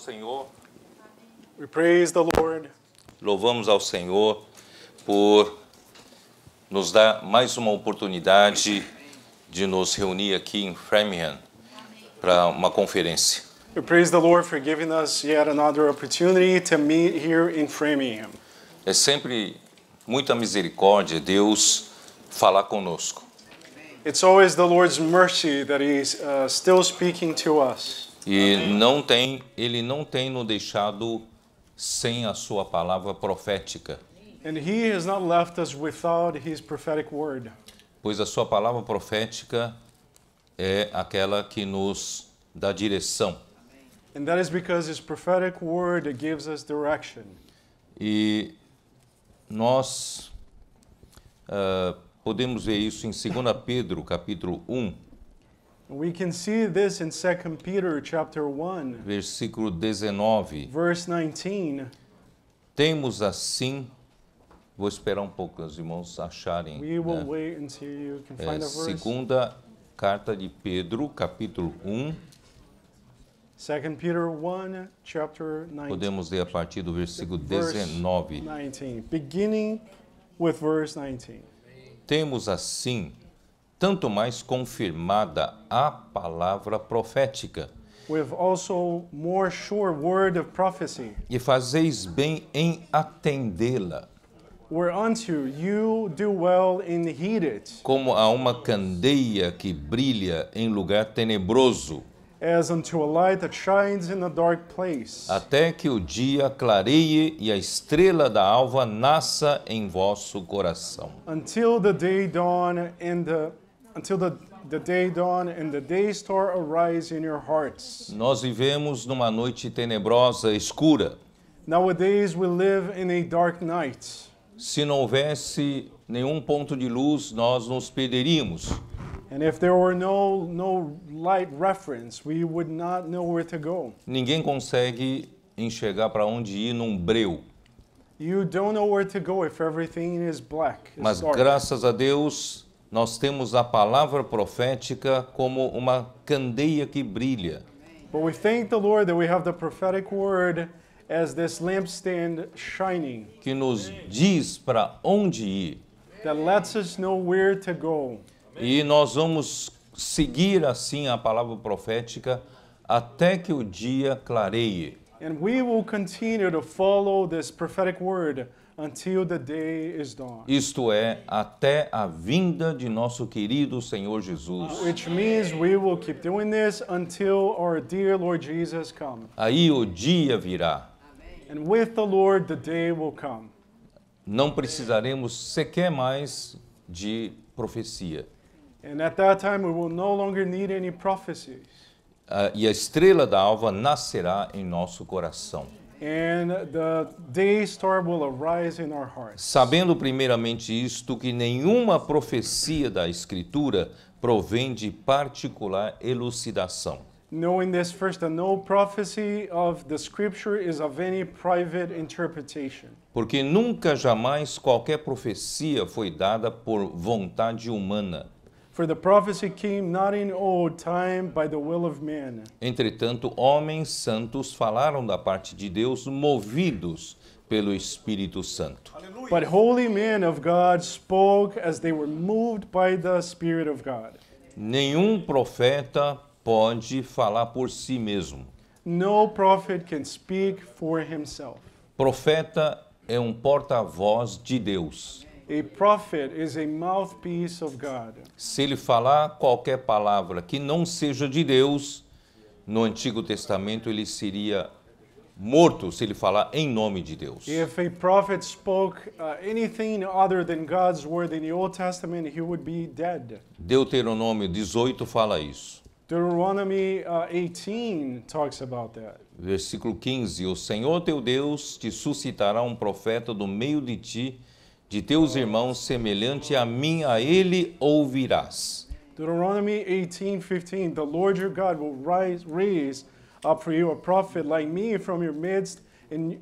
Senhor. We praise the Lord. Louvamos ao Senhor por nos dar mais uma oportunidade de nos reunir aqui em Framingham para uma conferência. We praise the Lord for giving us yet another opportunity to meet here in Framingham. É sempre muita misericórdia Deus falar conosco. It's always the Lord's mercy that He's still speaking to us. E Ele não tem nos deixado sem a sua palavra profética. And He has not left us without His prophetic word. Pois a sua palavra profética é aquela que nos dá direção. And that is because His prophetic word gives us direction. E nós podemos ver isso em 2 Pedro, capítulo 1, We can see this in 2 Peter chapter 1, versículo 19. verse 19. Temos assim, vou esperar um pouco os irmãos acharem, We will né? wait until you can find a verse. Segunda carta de Pedro, capítulo 1, 2 Peter 1, chapter 19. podemos ler a partir do versículo Verse 19. 19, beginning with verse 19. Temos assim, tanto mais confirmada a palavra profética, With also more sure word of prophecy, e fazeis bem em atendê-la, whereunto you do well in heed it, como a uma candeia que brilha em lugar tenebroso, as unto a light that shines in a dark place, até que o dia clareie e a estrela da alva nasça em vosso coração. until the day dawn and the day dawn and the day star arise in your hearts. Nós vivemos numa noite tenebrosa, escura. Nowadays we live in a dark night. Se não houvesse nenhum ponto de luz, nós nos perderíamos. And if there were no light reference, we would not know where to go. Ninguém consegue enxergar para onde ir num breu. You don't know where to go if everything is black. It's Mas dark. graças a Deus, nós temos a palavra profética como uma candeia que brilha. But we thank the Lord that we have the prophetic word as this lampstand shining, Que nos diz para onde ir. that lets us know where to go. E nós vamos seguir assim a palavra profética até que o dia clareie. And we will continue to follow this prophetic word until the day is dawn. Isto é, até a vinda de nosso querido Senhor Jesus. Which means we will keep doing this until our dear Lord Jesus comes. Aí o dia virá. And with the Lord, the day will come. Não precisaremos sequer mais de profecia. And at that time, we will no longer need any prophecies. E a estrela da alva nascerá em nosso coração. And the day star will arise in our hearts. Sabendo primeiramente isto, que nenhuma profecia da Escritura provém de particular elucidação. Knowing this first, that no prophecy of the scripture is of any private interpretation. Porque nunca jamais qualquer profecia foi dada por vontade humana. For the prophecy came not in old time by the will of man. Entretanto, homens santos falaram da parte de Deus, movidos pelo Espírito Santo. But holy men of God spoke as they were moved by the Spirit of God. Nenhum profeta pode falar por si mesmo. No prophet can speak for himself. Profeta é um porta-voz de Deus. A prophet is a mouthpiece of God. Se ele falar qualquer palavra que não seja de Deus, no Antigo Testamento ele seria morto se ele falar em nome de Deus. If a prophet spoke anything other than God's word in the Old Testament, he would be dead. Deuteronômio 18 fala isso. Deuteronomy 18 talks about that. Versículo 15: O Senhor teu Deus te suscitará um profeta do meio de ti, de teus irmãos, semelhante a mim, a ele ouvirás. Deuteronomy 18:15, the Lord your God will raise up for you a prophet like me from your midst, and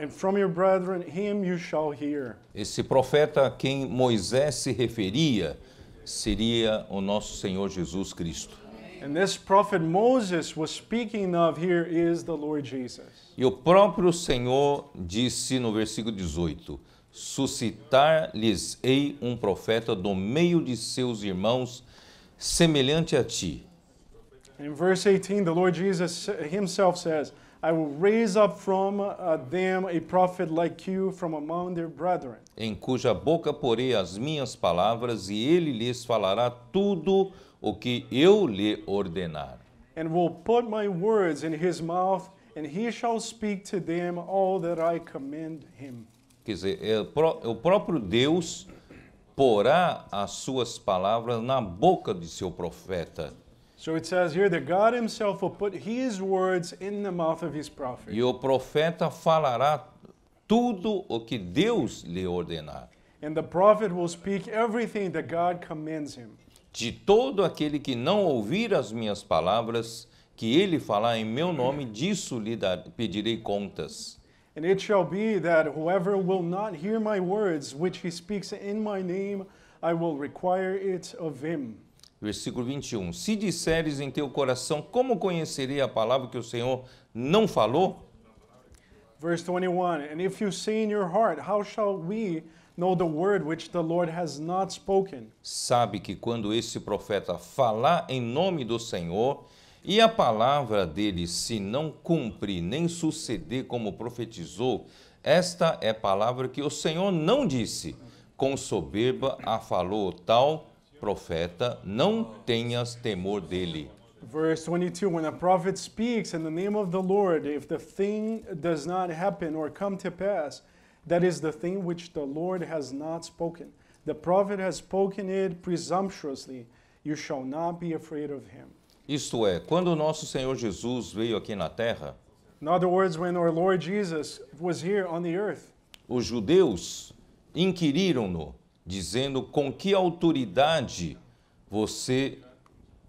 from your brethren him you shall hear. Esse profeta a quem Moisés se referia seria o nosso Senhor Jesus Cristo. And this prophet Moses was speaking of here is the Lord Jesus. E o próprio Senhor disse no versículo 18: suscitar-lhes-ei um profeta do meio de seus irmãos, semelhante a ti. In verse 18, the Lord Jesus himself says, I will raise up from them a prophet like you from among their brethren. Em cuja boca porei as minhas palavras, e ele lhes falará tudo o que eu lhe ordenar. And will put my words in his mouth, and he shall speak to them all that I command him. Quer dizer, o próprio Deus porá as suas palavras na boca de seu profeta. So it says here that God himself will put his words in the mouth of his prophet. E o profeta falará tudo o que Deus lhe ordenar. And the prophet will speak everything that God commands him. De todo aquele que não ouvir as minhas palavras, que ele falar em meu nome, disso lhe pedirei contas. And it shall be that whoever will not hear my words, which he speaks in my name, I will require it of him. Versículo 21. Se disseres em teu coração, como conhecerei a palavra que o Senhor não falou? Verse 21, and if you say in your heart, how shall we know the word which the Lord has not spoken? Sabe que quando esse profeta falar em nome do Senhor, e a palavra dele se não cumprir nem suceder como profetizou, esta é palavra que o Senhor não disse. Com soberba a falou tal profeta, não tenhas temor dele. Verse 22, when a prophet speaks in the name of the Lord, if the thing does not happen or come to pass, that is the thing which the Lord has not spoken. The prophet has spoken it presumptuously. You shall not be afraid of him. Isto é, quando o nosso Senhor Jesus veio aqui na terra, In other words, when our Lord Jesus was here on the earth, os judeus inquiriram-no, dizendo com que autoridade você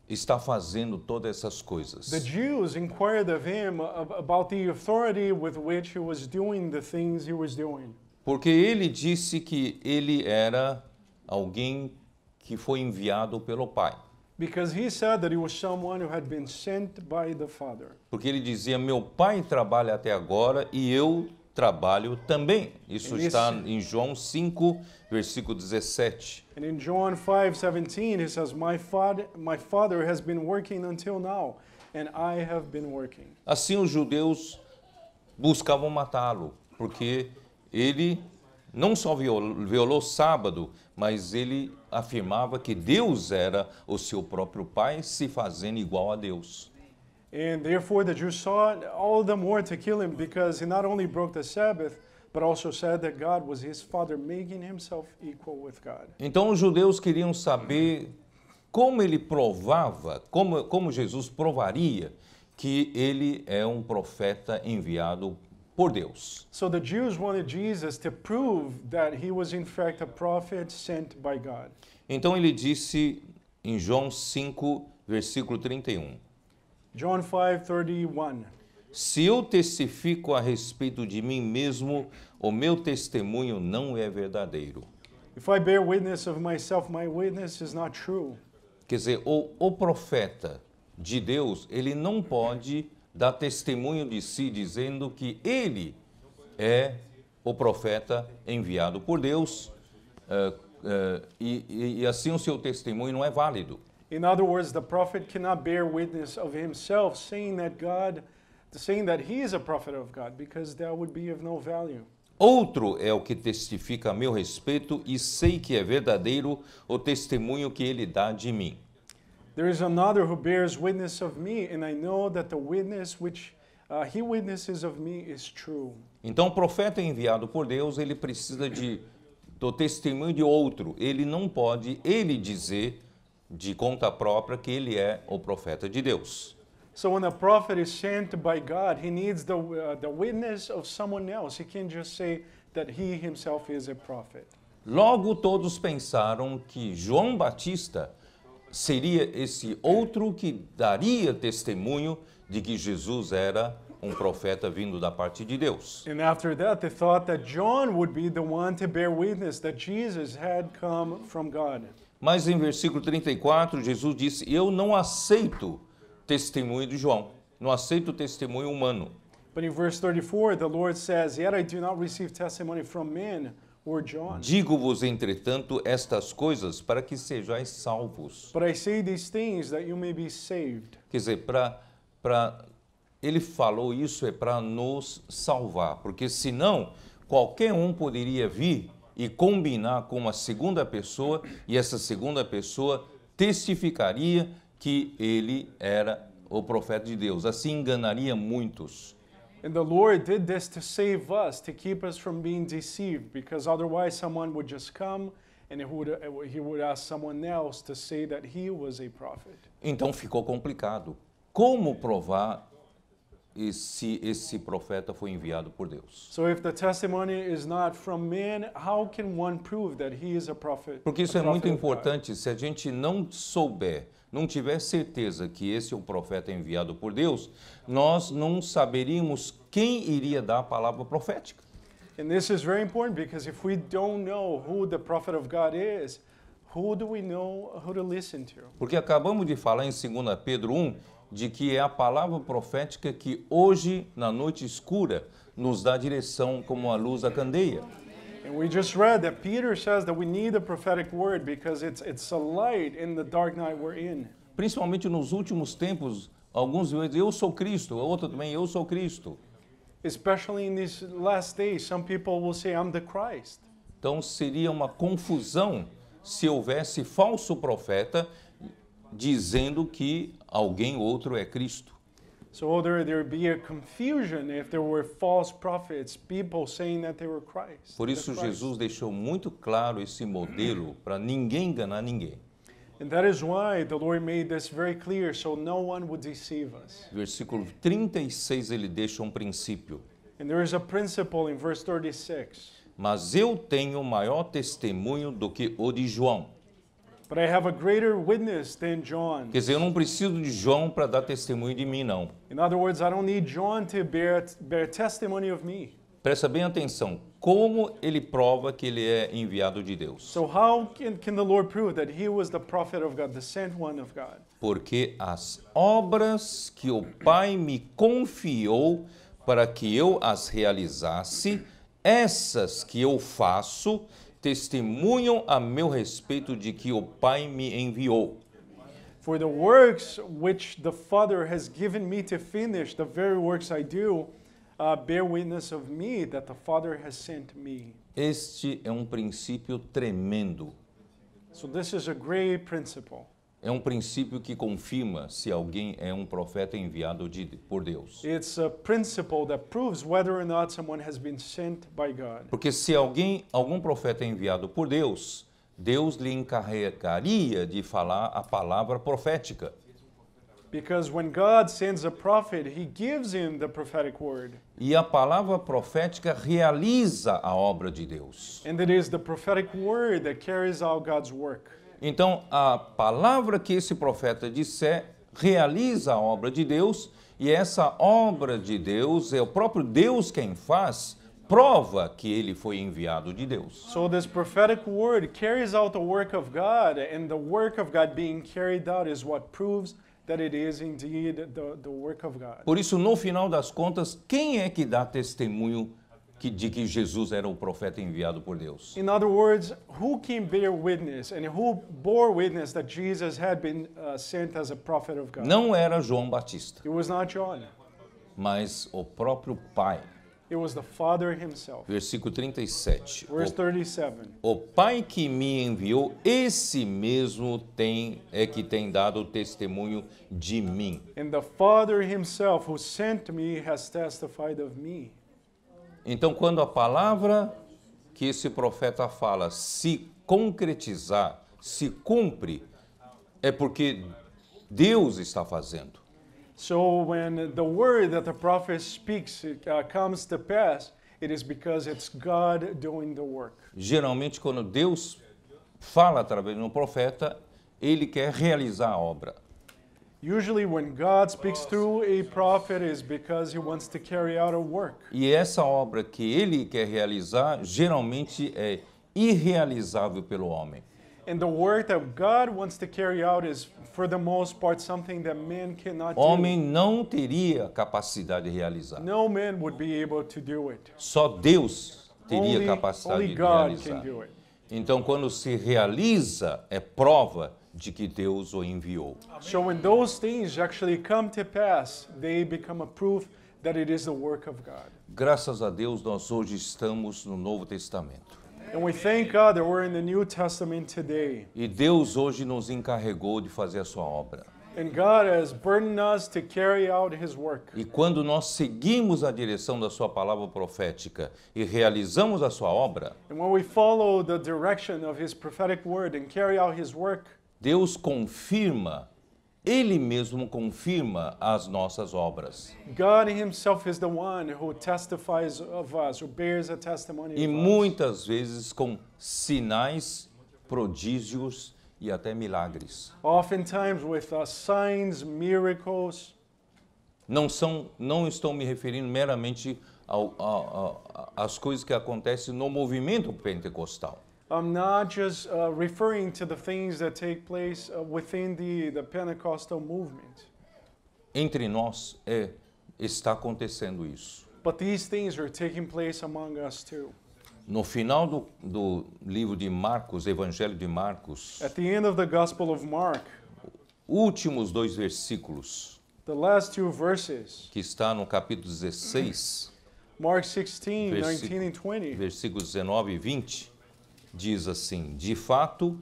está fazendo todas essas coisas. the Jews inquired of him about the authority with which he was doing the things he was doing. Porque ele disse que ele era alguém que foi enviado pelo Pai. Because he said that he was someone who had been sent by the Father. Porque ele dizia, meu Pai trabalha até agora e eu trabalho também. Isso Ele está disse- em João 5, versículo 17. And in John 5:17, he says, my father has been working until now, and I have been working. Assim os judeus buscavam matá-lo, porque ele não só violou o sábado, mas ele afirmava que Deus era o seu próprio Pai, se fazendo igual a Deus. And therefore the Jews sought all the more to kill him because he not only broke the Sabbath, but also said that God was his father, making himself equal with God. Então os judeus queriam saber como ele provava, como Jesus provaria que ele é um profeta enviado por Deus. So the Jews wanted Jesus to prove that he was in fact a prophet sent by God. Então ele disse em João 5, versículo 31. John 5:31. Se eu testifico a respeito de mim mesmo, o meu testemunho não é verdadeiro. If I bear witness of myself, my witness is not true. Quer dizer, o profeta de Deus, ele não pode dar testemunho de si dizendo que ele é o profeta enviado por Deus e assim o seu testemunho não é válido. In other words, the prophet cannot bear witness of himself, saying that he is a prophet of God, because that would be of no value. Outro é o que testifica a meu respeito e sei que é verdadeiro o testemunho que ele dá de mim. There is another who bears witness of me, and I know that the witness which he witnesses of me is true. Então, o profeta enviado por Deus, ele precisa do testemunho de outro. Ele não pode, ele dizer de conta própria que ele é o profeta de Deus. So when a prophet is sent by God, he needs the witness of someone else. He can't just say that he himself is a prophet. Logo, todos pensaram que João Batista seria esse outro que daria testemunho de que Jesus era um profeta vindo da parte de Deus. And after that, they thought that John would be the one to bear witness that Jesus had come from God. Mas em versículo 34, Jesus disse, eu não aceito testemunho de João, não aceito o testemunho humano. But in verse 34, the Lord says, "Yet I do not receive testimony from men or John. Digo-vos, entretanto, estas coisas para que sejais salvos. But I say these things that you may be saved." Quer dizer, ele falou isso é para nos salvar, porque senão qualquer um poderia vir e combinar com uma segunda pessoa e essa segunda pessoa testificaria que ele era o profeta de Deus. Assim enganaria muitos. And the Lord did this to save us, to keep us from being deceived, because otherwise someone would just come and he would ask someone else to say that he was a prophet. Então ficou complicado. Como provar se esse profeta foi enviado por Deus? So if the testimony is not from man, how can one prove that he is a prophet? Porque isso a é muito prophet of God? importante. Se a gente não souber, não tiver certeza que esse é o profeta enviado por Deus, nós não saberíamos quem iria dar a palavra profética. And this is very important because if we don't know who the prophet of God is, who do we know who to listen to? Porque acabamos de falar em 2 Pedro 1 de que é a palavra profética que hoje, na noite escura, nos dá direção como a luz da candeia. And we just read that Peter says that we need a prophetic word because it's a light in the dark night we're in. Principalmente nos últimos tempos, alguns dizem, eu sou Cristo, outro também, eu sou Cristo. Especially in these last days, some people will say, "I'm the Christ." Então seria uma confusão se houvesse falso profeta dizendo que alguém outro é Cristo. So there'd be a confusion if there were false prophets, people saying that they were Christ. Por the isso Christ. Jesus deixou muito claro esse modelo para ninguém enganar ninguém. And that is why the Lord made this very clear so no one would deceive us. Versículo 36 ele deixa um princípio. And there is a principle in verse 36. Mas eu tenho maior testemunho do que o de João. But I have a greater witness than John. Quer dizer, eu não preciso de João para dar testemunho de mim, não. In other words, I don't need John to bear testimony of me. Presta bem atenção. Como ele prova que ele é enviado de Deus? So how can the Lord prove that he was the prophet of God, the sent one of God? Porque as obras que o Pai me confiou para que eu as realizasse, essas que eu faço, testemunham a meu respeito de que o Pai me enviou. For the works which the Father has given me to finish, the very works I do, bear witness of me that the Father has sent me. Este é um princípio tremendo. So this is a great principle. É um princípio que confirma se alguém é um profeta enviado por Deus. It's a principle that proves whether or not someone has been sent by God. Porque se algum profeta é enviado por Deus, Deus lhe encarregaria de falar a palavra profética. Because when God sends a prophet, he gives him the prophetic word. E a palavra profética realiza a obra de Deus. And it is the prophetic word that carries out God's work. Então, a palavra que esse profeta disser realiza a obra de Deus, e essa obra de Deus é o próprio Deus quem faz, prova que ele foi enviado de Deus. So this prophetic word carries out the work of God, and the work of God being carried out is what proves that it is indeed the work of God. Por isso, no final das contas, quem é que dá testemunho de que Jesus era o profeta enviado por Deus? In other words, who can bear witness and who bore witness that Jesus had been sent as a prophet of God? Não era João Batista, It was not John. mas o próprio Pai. It was the Father himself. Versículo 37. Verse 37. O Pai que me enviou, esse mesmo que tem dado testemunho de mim. And the Father himself who sent me has testified of me. Então, quando a palavra que esse profeta fala se concretizar, se cumpre, é porque Deus está fazendo. So when the word that the prophet speaks comes to pass, it is because it's God doing the work. Geralmente, quando Deus fala através de um profeta, ele quer realizar a obra. Usually when God speaks through a prophet is because he wants to carry out a work. E essa obra que ele quer realizar, geralmente é irrealizável pelo homem. And the work that God wants to carry out is, for the most part, something that man cannot Homem do. não teria capacidade de realizar. No man would be able to do it. Só Deus teria capacidade Only de God realizar. can do it. Então, quando se realiza, é prova de que Deus o enviou. So when those things actually come to pass, they become a proof that it is the work of God. Graças a Deus, nós hoje estamos no Novo Testamento. And we thank God that we're in the New Testament today. E Deus hoje nos encarregou de fazer a sua obra. And God has burdened us to carry out His work. E quando nós seguimos a direção da sua palavra profética e realizamos a sua obra, And when we follow the direction of His prophetic word and carry out His work, Deus confirma, Ele mesmo confirma as nossas obras. God Himself is the one who testifies of us, who bears a testimony E of us. muitas vezes com sinais, prodígios e até milagres. Oftentimes with signs, miracles. Não estou me referindo meramente às coisas que acontecem no movimento pentecostal. I'm not just referring to the things that take place within the Pentecostal movement. Entre nós está acontecendo isso. But these things are taking place among us too. No final do livro de Marcos, Evangelho de Marcos, At the end of the Gospel of Mark, últimos 2 versículos, the last 2 verses, que está no capítulo 16, Mark 16, Versículo- 19 and 20, versículos 19 e 20, diz assim: De fato,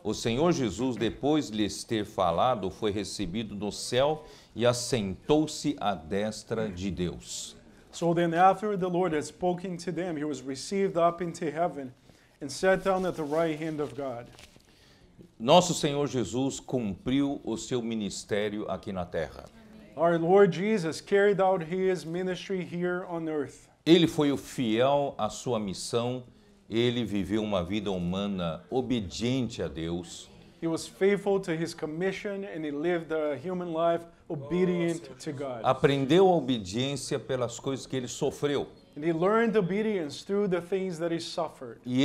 o Senhor Jesus, depois de lhes ter falado, foi recebido no céu e assentou-se à destra de Deus. So then after the Lord had spoken to them, he was received up into heaven and sat down at the right hand of God. Nosso Senhor Jesus cumpriu o seu ministério aqui na terra. Our Lord Jesus carried out his ministry here on earth. Ele foi o fiel à sua missão, ele viveu uma vida humana obediente a Deus. He was faithful to his commission and he lived a human life obedient to God. Aprendeu a obediência pelas coisas que ele sofreu. And he learned obedience through the things that he suffered. E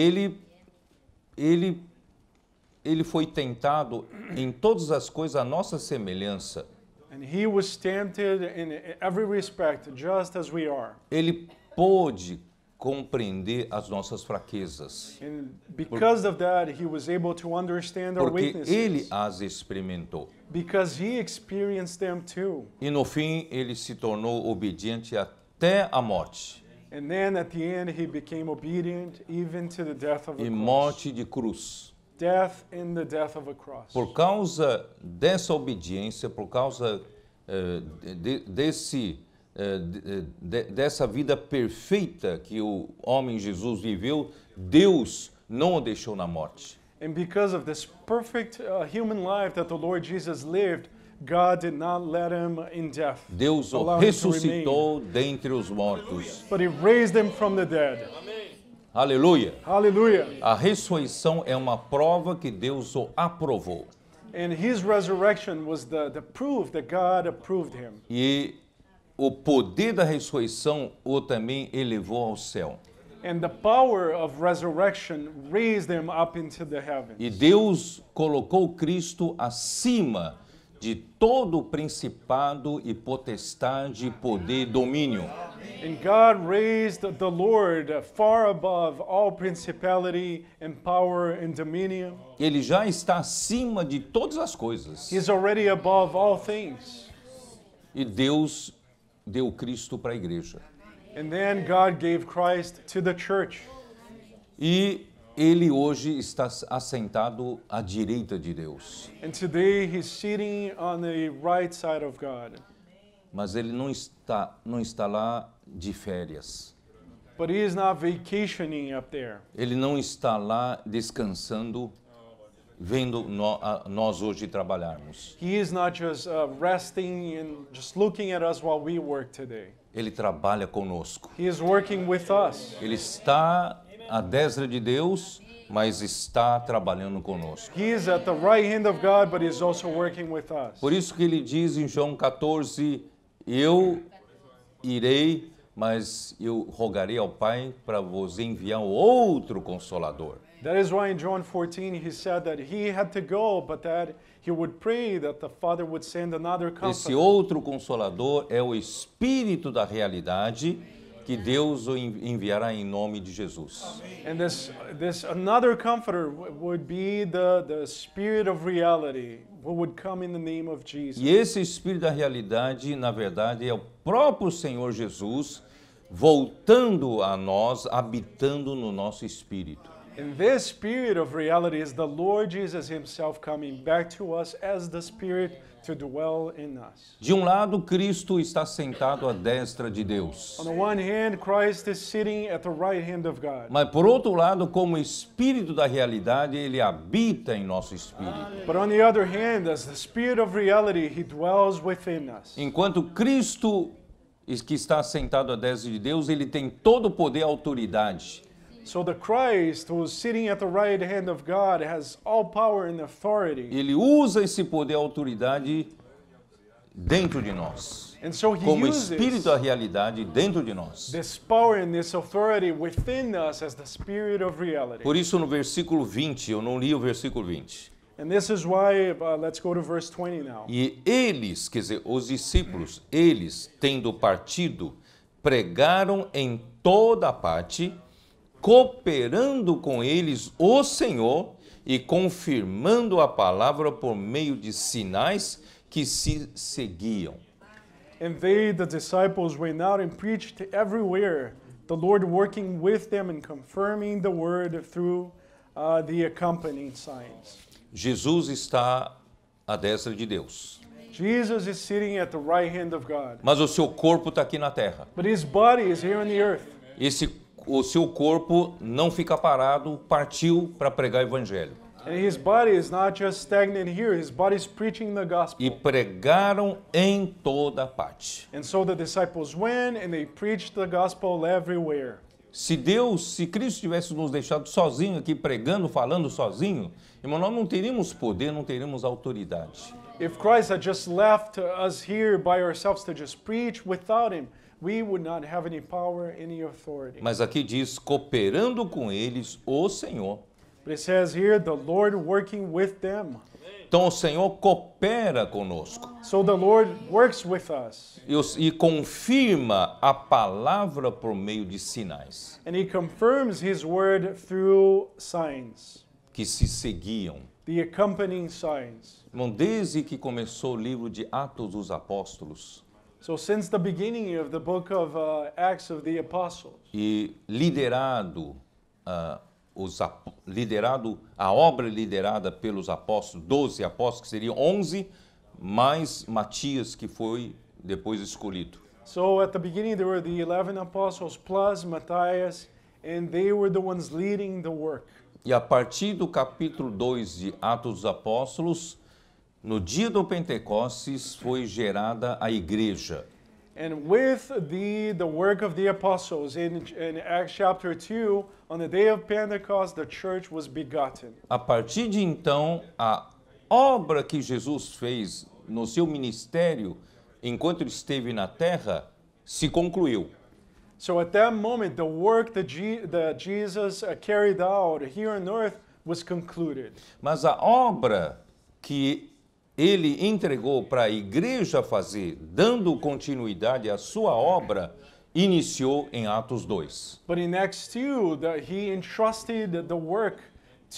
ele foi tentado em todas as coisas à nossa semelhança. And he was tempted in every respect, just as we are. Ele pôde compreender as nossas fraquezas, And because of that, he was able to understand our porque ele weaknesses. as experimentou. Because he experienced them too. E no fim ele se tornou obediente até a morte, And then at the end, he became obedient even to the death of a e cross. morte de cruz. Death in the death of a cross. Por causa dessa obediência, por causa dessa vida perfeita que o homem Jesus viveu, Deus não o deixou na morte. And because of this perfect human life that the Lord Jesus lived, God did not let him in death. Deus o Allow him to ressuscitou dentre os mortos. But he raised him from the dead. Aleluia! Hallelujah. A ressurreição é uma prova que Deus o aprovou. And his resurrection was the proof that God approved him. E o poder da ressurreição o também elevou ao céu. And the power of resurrection raised him up into the heavens. E Deus colocou Cristo acima de todo principado e potestade, poder e domínio. And God raised the Lord far above all principality and power and dominion. Ele já está acima de todas as coisas. He's already above all things. E Deus deu Cristo para a igreja. And then God gave Christ to the church. E ele hoje está assentado à direita de Deus. And today he's sitting on the right side of God. Mas ele não está lá de férias. But he is not vacationing up there. Ele não está lá descansando, vendo nós hoje trabalharmos. He is not just resting and just looking at us while we work today. Ele trabalha conosco. He is working with us. Ele está à destra de Deus, mas está trabalhando conosco. He is at the right hand of God, but he is also working with us. Por isso que ele diz em João 14, eu irei, mas eu rogarei ao Pai para vos enviar outro Consolador. That is why in John 14 he said that he had to go, but that he would pray that the Father would send another Esse comforter. outro consolador é o Espírito da realidade que Deus o enviará em nome de Jesus. And this another comforter would be the Spirit of reality, who would come in the name of Jesus. E esse Espírito da realidade, na verdade, é o próprio Senhor Jesus voltando a nós, habitando no nosso espírito. And this Spirit of reality is the Lord Jesus himself coming back to us as the Spirit to dwell in us. De um lado, Cristo está sentado à destra de Deus. On the one hand, Christ is sitting at the right hand of God. Mas por outro lado, como Espírito da realidade, ele habita em nosso espírito. But on the other hand, as the Spirit of reality, he dwells within us. Enquanto Cristo, que está sentado à destra de Deus, ele tem todo o poder e autoridade. So the Christ who is sitting at the right hand of God has all power and authority. Ele usa esse poder e autoridade dentro de nós. And so he Como uses Espírito da realidade dentro de nós. this power and this authority within us as the Spirit of reality. Por isso, no versículo 20, eu não li o versículo 20. And this is why, let's go to verse 20 now. E eles, quer dizer, os discípulos, eles, tendo partido, pregaram em toda parte, cooperando com eles o Senhor e confirmando a palavra por meio de sinais que se seguiam. And they, the disciples, went out and preached everywhere, the Lord working with them and confirming the word through the accompanying signs. Jesus está à destra de Deus, Jesus is sitting at the right hand of God, mas o seu corpo está aqui na terra. but his body is here on the earth. O seu corpo não fica parado, partiu para pregar o evangelho. And his body is not just stagnant here, his body is preaching the E gospel. pregaram em toda parte. And so the disciples went and they preached the gospel everywhere. Se Cristo tivesse nos deixado sozinho aqui pregando, falando sozinho, irmão, nós não teríamos poder, não teríamos autoridade. If Christ had just left us here by ourselves to just preach without him, we would not have any power, any authority. Mas aqui diz, cooperando com eles, o Senhor. But it says here, the Lord working with them. Então o Senhor coopera conosco So the Lord works with us. e confirma a palavra por meio de sinais And he confirms his word through signs, que se seguiam. the accompanying signs. Irmão, desde que começou o livro de Atos dos Apóstolos So since the beginning of the book of Acts of the Apostles, e a obra liderada pelos apóstolos, 12 apóstolos, que seriam 11, mais Matias, que foi depois escolhido. so at the beginning there were the 11 apostles plus Matthias, and they were the ones leading the work. E a partir do capítulo 2 de Atos dos Apóstolos, no dia do Pentecostes foi gerada a igreja. And with the work of the apostles in Acts chapter 2, on the day of Pentecost, the church was begotten. A partir de então, a obra que Jesus fez no seu ministério, enquanto ele esteve na terra, se concluiu. So at that moment, the work that Jesus carried out here on earth was concluded. Mas a obra que ele entregou para a igreja fazer, dando continuidade à sua obra, iniciou em Atos 2. But in Acts 2, he entrusted the work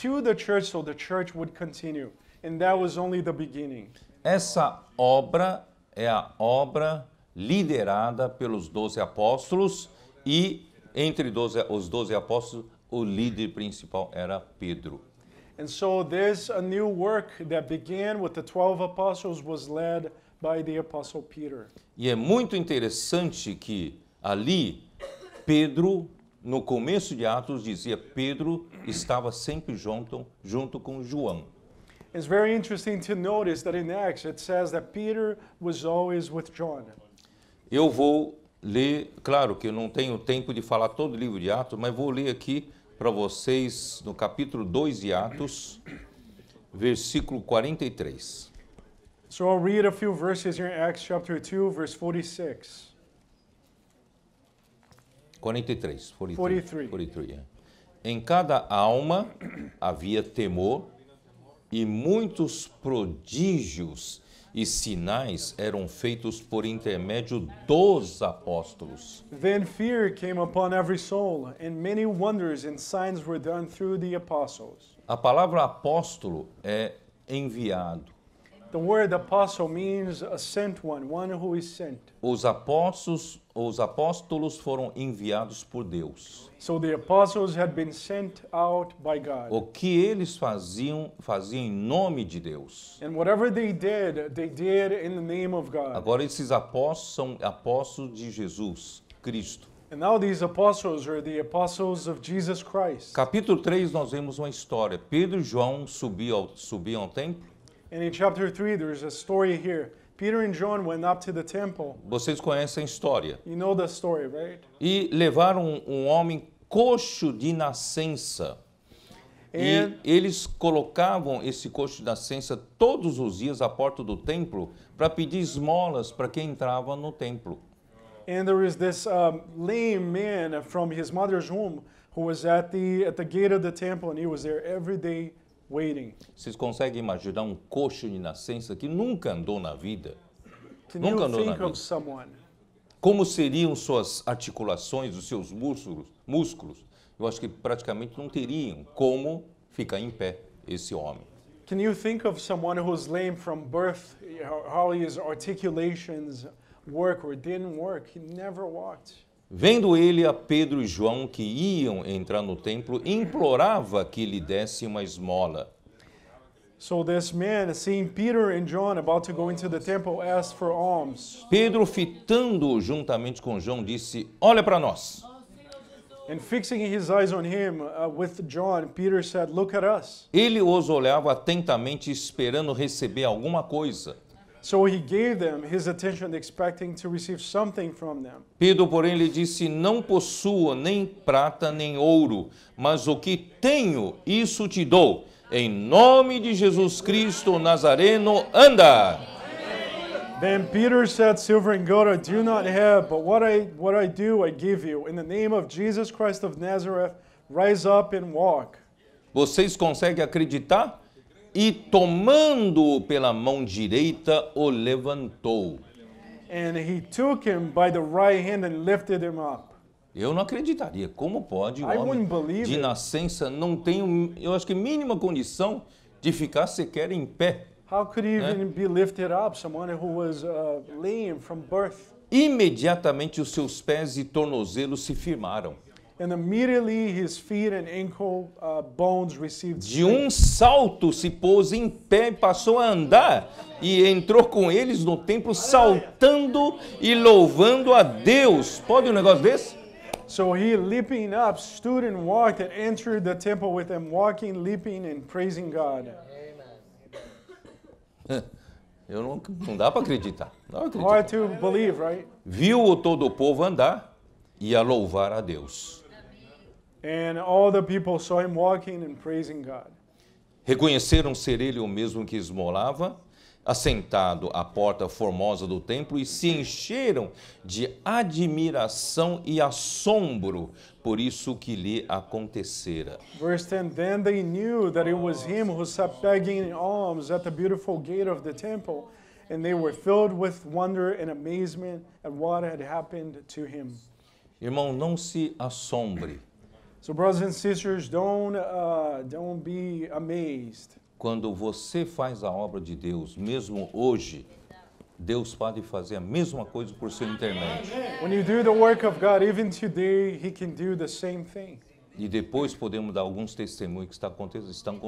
to the church so the church would continue. And that was only the beginning. Essa obra é a obra liderada pelos 12 apóstolos e entre os 12 apóstolos o líder principal era Pedro. And so there's a new work that began with the 12 apostles was led by the apostle Peter. E é muito interessante que ali Pedro, no começo de Atos, dizia Pedro estava sempre junto com João. It's very interesting to notice that in Acts it says that Peter was always with John. Eu vou ler, claro que eu não tenho tempo de falar todo o livro de Atos, mas vou ler aqui para vocês no capítulo 2 de Atos, versículo 43. So I'll read a few verses here in Acts chapter 2, verse 46. 43. 43. 43, é. Em cada alma havia temor, e muitos prodígios e sinais eram feitos por intermédio dos apóstolos. Then fear came upon every soul, and many wonders and signs were done through the apostles. A palavra apóstolo é enviado. The word apostle means a sent one who is sent. Os apóstolos foram enviados por Deus. So the apostles had been sent out by God. O que eles faziam em nome de Deus. And whatever they did in the name of God. Agora esses apóstolos são apóstolos de Jesus Cristo. And now these apostles are the apostles of Jesus Christ. Capítulo 3 nós vemos uma história. Pedro e João subiam ao templo. And in chapter 3 there's a story here. Peter and John went up to the temple. Vocês conhecem a história. You know the story, right? E levaram um homem coxo de nascença. E eles colocavam esse coxo de nascença todos os dias à porta do templo para pedir esmolas para quem entrava no templo. And there is this lame man from his mother's womb who was at the gate of the temple, and he was there every day waiting. Vocês conseguem imaginar um coxo de nascença que nunca andou na vida? Can Nunca you andou na think vida. of someone? Como seriam suas articulações, os seus músculos? Eu acho que praticamente não teriam como ficar em pé esse homem. Can you think of someone who's lame from birth, how his articulations work or didn't work? He never walked. Vendo ele a Pedro e João que iam entrar no templo, implorava que lhe desse uma esmola. So this man, seeing Peter and John about to go into the temple, asked for alms. Pedro, fitando juntamente com João, disse: Olha para nós. And fixing his eyes on him with John, Peter said, Look at us. Ele os olhava atentamente, esperando receber alguma coisa. So he gave them his attention, expecting to receive something from them. Pedro, porém, lhe disse: Não possuo nem prata nem ouro, mas o que tenho, isso te dou. Em nome de Jesus Cristo Nazareno, anda! Then Peter said, Silver and gold I do not have, but what I do I give you. In the name of Jesus Christ of Nazareth, rise up and walk. Vocês conseguem acreditar? E tomando-o pela mão direita, o levantou. And he took him by the right hand and lifted him up. Eu não acreditaria. Como pode um I homem wouldn't believe de it. nascença não tem, eu acho que mínima condição de ficar sequer em pé? How could he even be lifted up? Someone who was lame from birth. Imediatamente os seus pés e tornozelos se firmaram. And immediately his feet and ankle bones received De um salto se pôs em pé e passou a andar e entrou com eles no templo saltando e louvando a Deus. Pode um negócio desse? So he, leaping up, stood and walked and entered the temple with them, walking, leaping, and praising God. Não dá para acreditar. Não dá pra acreditar. Hard to believe, right? Viu-o todo o povo andar e a louvar a Deus. And all the people saw him walking and praising God. Reconheceram ser ele o mesmo que esmolava, assentado à porta formosa do templo, e se encheram de admiração e assombro por isso que lhe acontecera. Verse 10, Then they knew that it was him who sat begging alms at the beautiful gate of the temple, and they were filled with wonder and amazement at what had happened to him. Irmão, não se assombre So brothers and sisters, don't be amazed. quando você faz a obra de Deus, mesmo hoje. Deus pode fazer a mesma coisa por seu intermédio. When you do the work of God, even today, He can do the same thing. E depois podemos dar alguns testemunhos que estão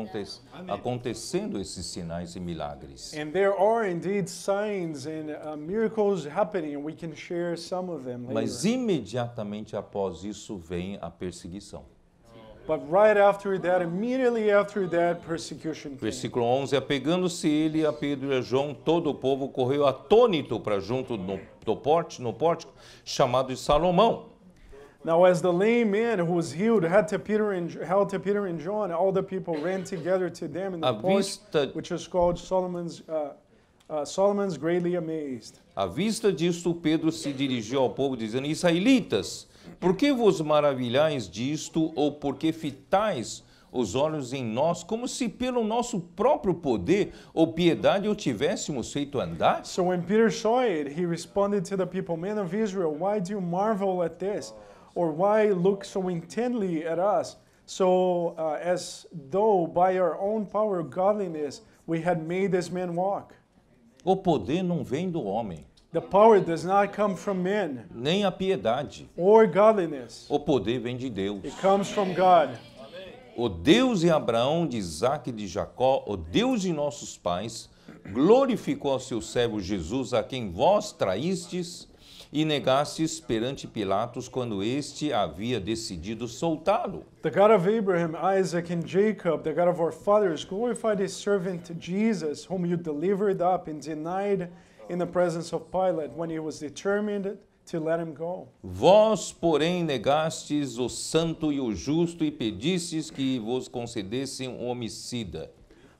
acontecendo esses sinais e milagres. And there are indeed signs and miracles happening, and we can share some of them later. Mas imediatamente após isso vem a perseguição. But right after that, immediately after that, persecution came. Versículo 11, apegando-se ele a Pedro e a João, todo o povo correu atônito para junto no pórtico, chamado de Salomão. Now, as the lame man who was healed held to Peter and John, all the people ran together to them in the porch, which is called Solomon's greatly amazed. À vista disto, Pedro se dirigiu ao povo, dizendo: Israelitas, Por que vos maravilhais disto, ou por que fitais os olhos em nós, como se pelo nosso próprio poder ou piedade o tivéssemos feito andar? So when Peter saw it, he responded to the people, Men of Israel, why do you marvel at this? Or why look so intently at us, as though by our own power or godliness we had made this man walk? O poder não vem do homem, The power does not come from men nem a piedade. or godliness. O poder vem de Deus. It comes from God. O Deus de Abraão, de Isaque e de Jacó, o Deus de nossos pais, glorificou ao seu servo Jesus, a quem vós traístes e negastes perante Pilatos, quando este havia decidido soltá-lo. The God of Abraham, Isaac, and Jacob, the God of our fathers, glorified his servant Jesus, whom you delivered up and denied in the presence of Pilate, when he was determined to let him go. Vós, porém, negastes o santo e o justo e pedistes que vos concedessem um homicida.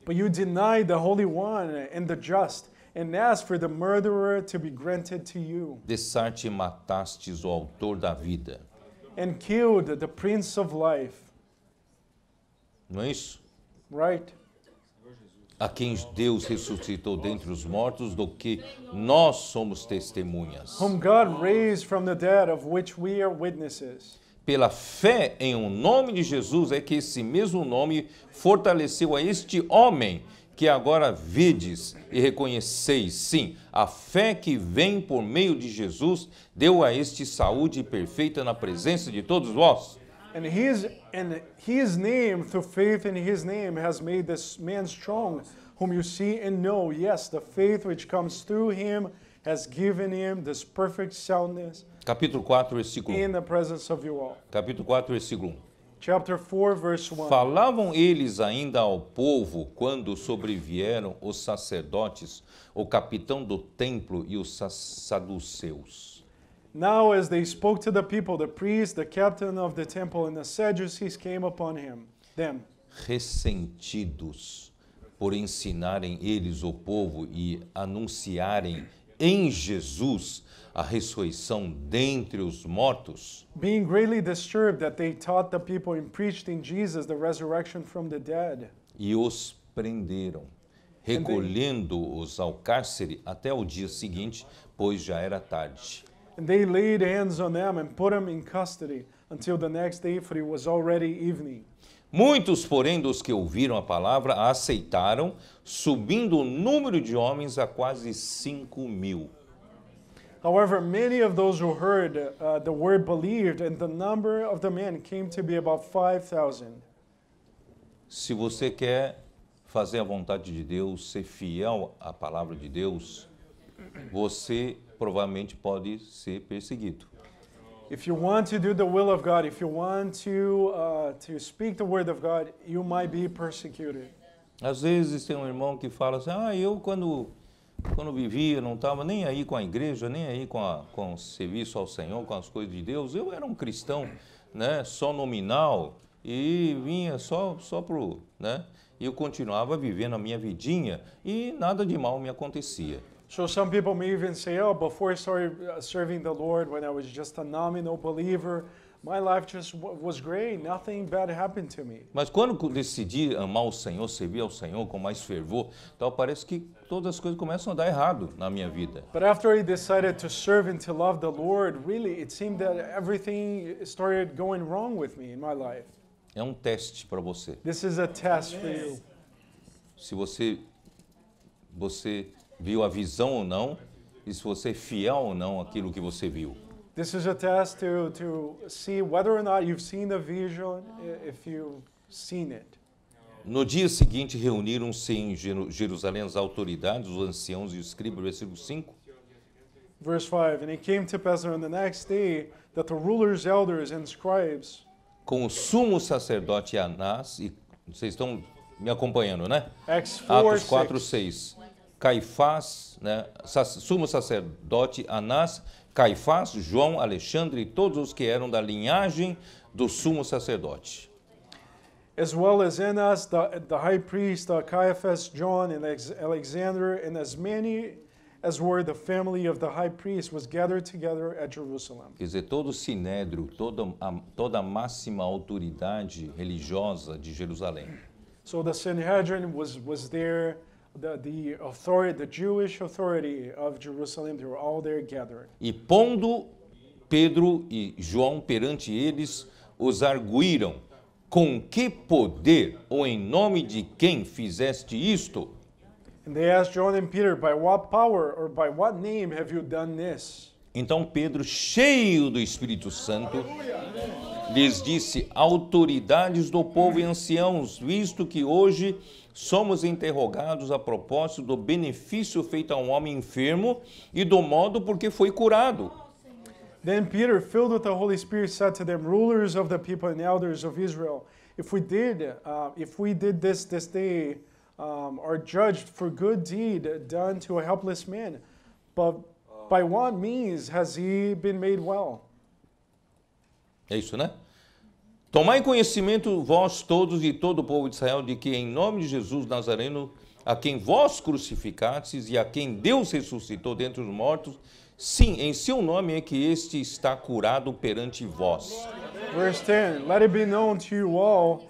But you denied the Holy One and the just, and asked for the murderer to be granted to you, Dessarte matastes o autor da vida. and killed the Prince of Life. Não é isso? Right? A quem Deus ressuscitou dentre os mortos, do que nós somos testemunhas. Whom God raised from the dead, of which we are witnesses. Pela fé em o nome de Jesus é que esse mesmo nome fortaleceu a este homem que agora vedes e reconheceis. Sim, a fé que vem por meio de Jesus deu a este saúde perfeita na presença de todos vós. And his name, through faith in his name, has made this man strong, whom you see and know. Yes, the faith which comes through him has given him this perfect soundness Capítulo 4, versículo 1. in the presence of you all. Capítulo 4, versículo 1. Chapter 4, verse 1. Falavam eles ainda ao povo quando sobrevieram os sacerdotes, o capitão do templo e os saduceus. Now as they spoke to the people, the priest, the captain of the temple, and the Sadducees came upon them. Ressentidos por ensinarem eles o povo e anunciarem em Jesus a ressurreição dentre os mortos, Being greatly disturbed that they taught the people and preached in Jesus the resurrection from the dead. e os prenderam, recolhendo-os ao cárcere até o dia seguinte, pois já era tarde. And they laid hands on them and put them in custody until the next day, for it was already evening. Muitos, porém, dos que ouviram a palavra, a aceitaram, subindo o número de homens a quase 5.000. However, many of those who heard the word believed, and the number of the men came to be about 5,000. Se você quer fazer a vontade de Deus, ser fiel à palavra de Deus, você provavelmente pode ser perseguido. If you want to do the will of God, if you want to speak the word of God, you might be persecuted. Às vezes tem um irmão que fala assim, eu quando vivia não estava nem aí com a igreja, nem aí com o serviço ao Senhor, com as coisas de Deus. Eu era um cristão, né, só nominal e vinha só pro, né, e eu continuava vivendo a minha vidinha e nada de mal me acontecia. So some people may even say, oh, before I started serving the Lord, when I was just a nominal believer, my life just was great. Nothing bad happened to me. Mas quando decidi amar o Senhor, servir ao Senhor com mais fervor, então parece que todas as coisas começam a dar errado na minha vida. But after I decided to serve and to love the Lord, really, it seemed that everything started going wrong with me in my life. É um teste para você. This is a test for you. Se você viu a visão ou não, e se você é fiel ou não àquilo que você viu. This is a test to see whether or not you've seen the vision, if you've seen it. No dia seguinte, reuniram-se em Jerusalém as autoridades, os anciãos e os escribas, versículo 5. Verse 5, and it came to pass on the next day that the rulers, elders, and scribes, Com o sumo sacerdote Anás, e vocês estão me acompanhando, né? Acts 4, Atos 4, 6, 6. Caifás, né? Sumo sacerdote Anás, Caifás, João, Alexandre e todos os que eram da linhagem do sumo sacerdote. as well as Annas, the high priest, Caiaphas, John, and Alexander, and as many as were the family of the high priest, was gathered together at Jerusalem. Quer dizer, todo o sinédrio, toda a máxima autoridade religiosa de Jerusalém. So the Sanhedrin was there, the authority, the Jewish authority of Jerusalem, they were all there gathered. E pondo Pedro e João perante eles, os arguíram: com que poder ou em nome de quem fizeste isto? And they asked John and Peter, by what power or by what name have you done this? Então Pedro, cheio do Espírito Santo, lhes disse: autoridades do povo e anciãos, visto que hoje somos interrogados a propósito do benefício feito a um homem enfermo e do modo por que foi curado. Then Peter, filled with the Holy Spirit, said to them, rulers of the people and elders of Israel, if we did this day, are judged for good deed done to a helpless man, but by what means has he been made well? É isso, né? Tomai conhecimento vós todos e todo o povo de Israel de que em nome de Jesus Nazareno, a quem vós crucificastes e a quem Deus ressuscitou dentre os mortos, sim, em seu nome é que este está curado perante vós. Verse 10, let it be known to all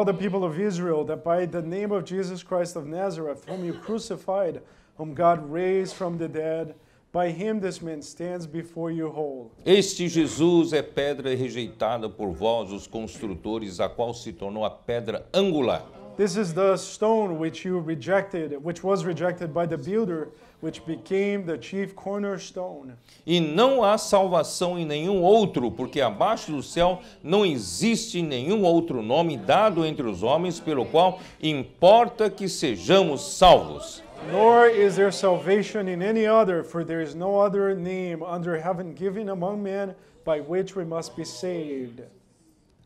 the people of Israel, that by the name of Jesus Christ of Nazareth, whom you crucified, whom God raised from the dead, by him this man stands before you whole. Este Jesus é pedra rejeitada por vós, os construtores, a qual se tornou a pedra angular. This is the stone which was rejected by the builder, which became the chief cornerstone. E não há salvação em nenhum outro, porque abaixo do céu não existe nenhum outro nome dado entre os homens pelo qual importa que sejamos salvos. Nor is there salvation in any other, for there is no other name under heaven given among men by which we must be saved.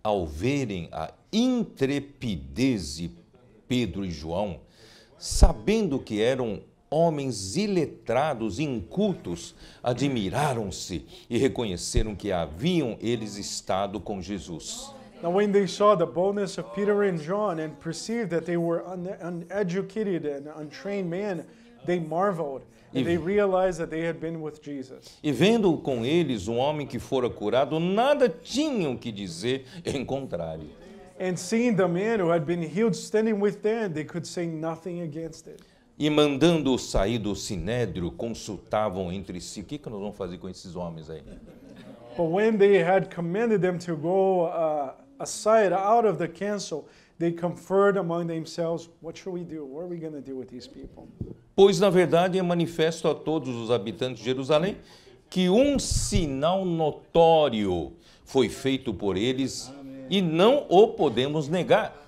Ao verem a intrepidez de Pedro e João, sabendo que eram homens iletrados e incultos, admiraram-se e reconheceram que haviam eles estado com Jesus. Now when they saw the boldness of Peter and John and perceived that they were uneducated and untrained men, they marveled, and they realized that they had been with Jesus. E vendo com eles um homem que fora curado, nada tinham que dizer em contrário. And seeing the man who had been healed standing with them, they could say nothing against it. E mandando-o sair do sinédrio, consultavam entre si: o que nós vamos fazer com esses homens aí? But when they had commanded them to go aside out of the council, they conferred among themselves, what shall we do? What are we going to do with these people? Pois, na verdade, é manifesto a todos os habitantes de Jerusalém que um sinal notório foi feito por eles e não o podemos negar.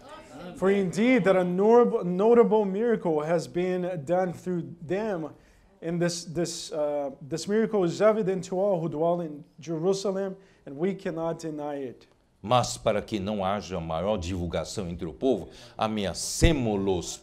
For indeed that a notable miracle has been done through them, and this miracle is evident to all who dwell in Jerusalem, and we cannot deny it. Mas para que não haja maior divulgação entre o povo, ameacemo-los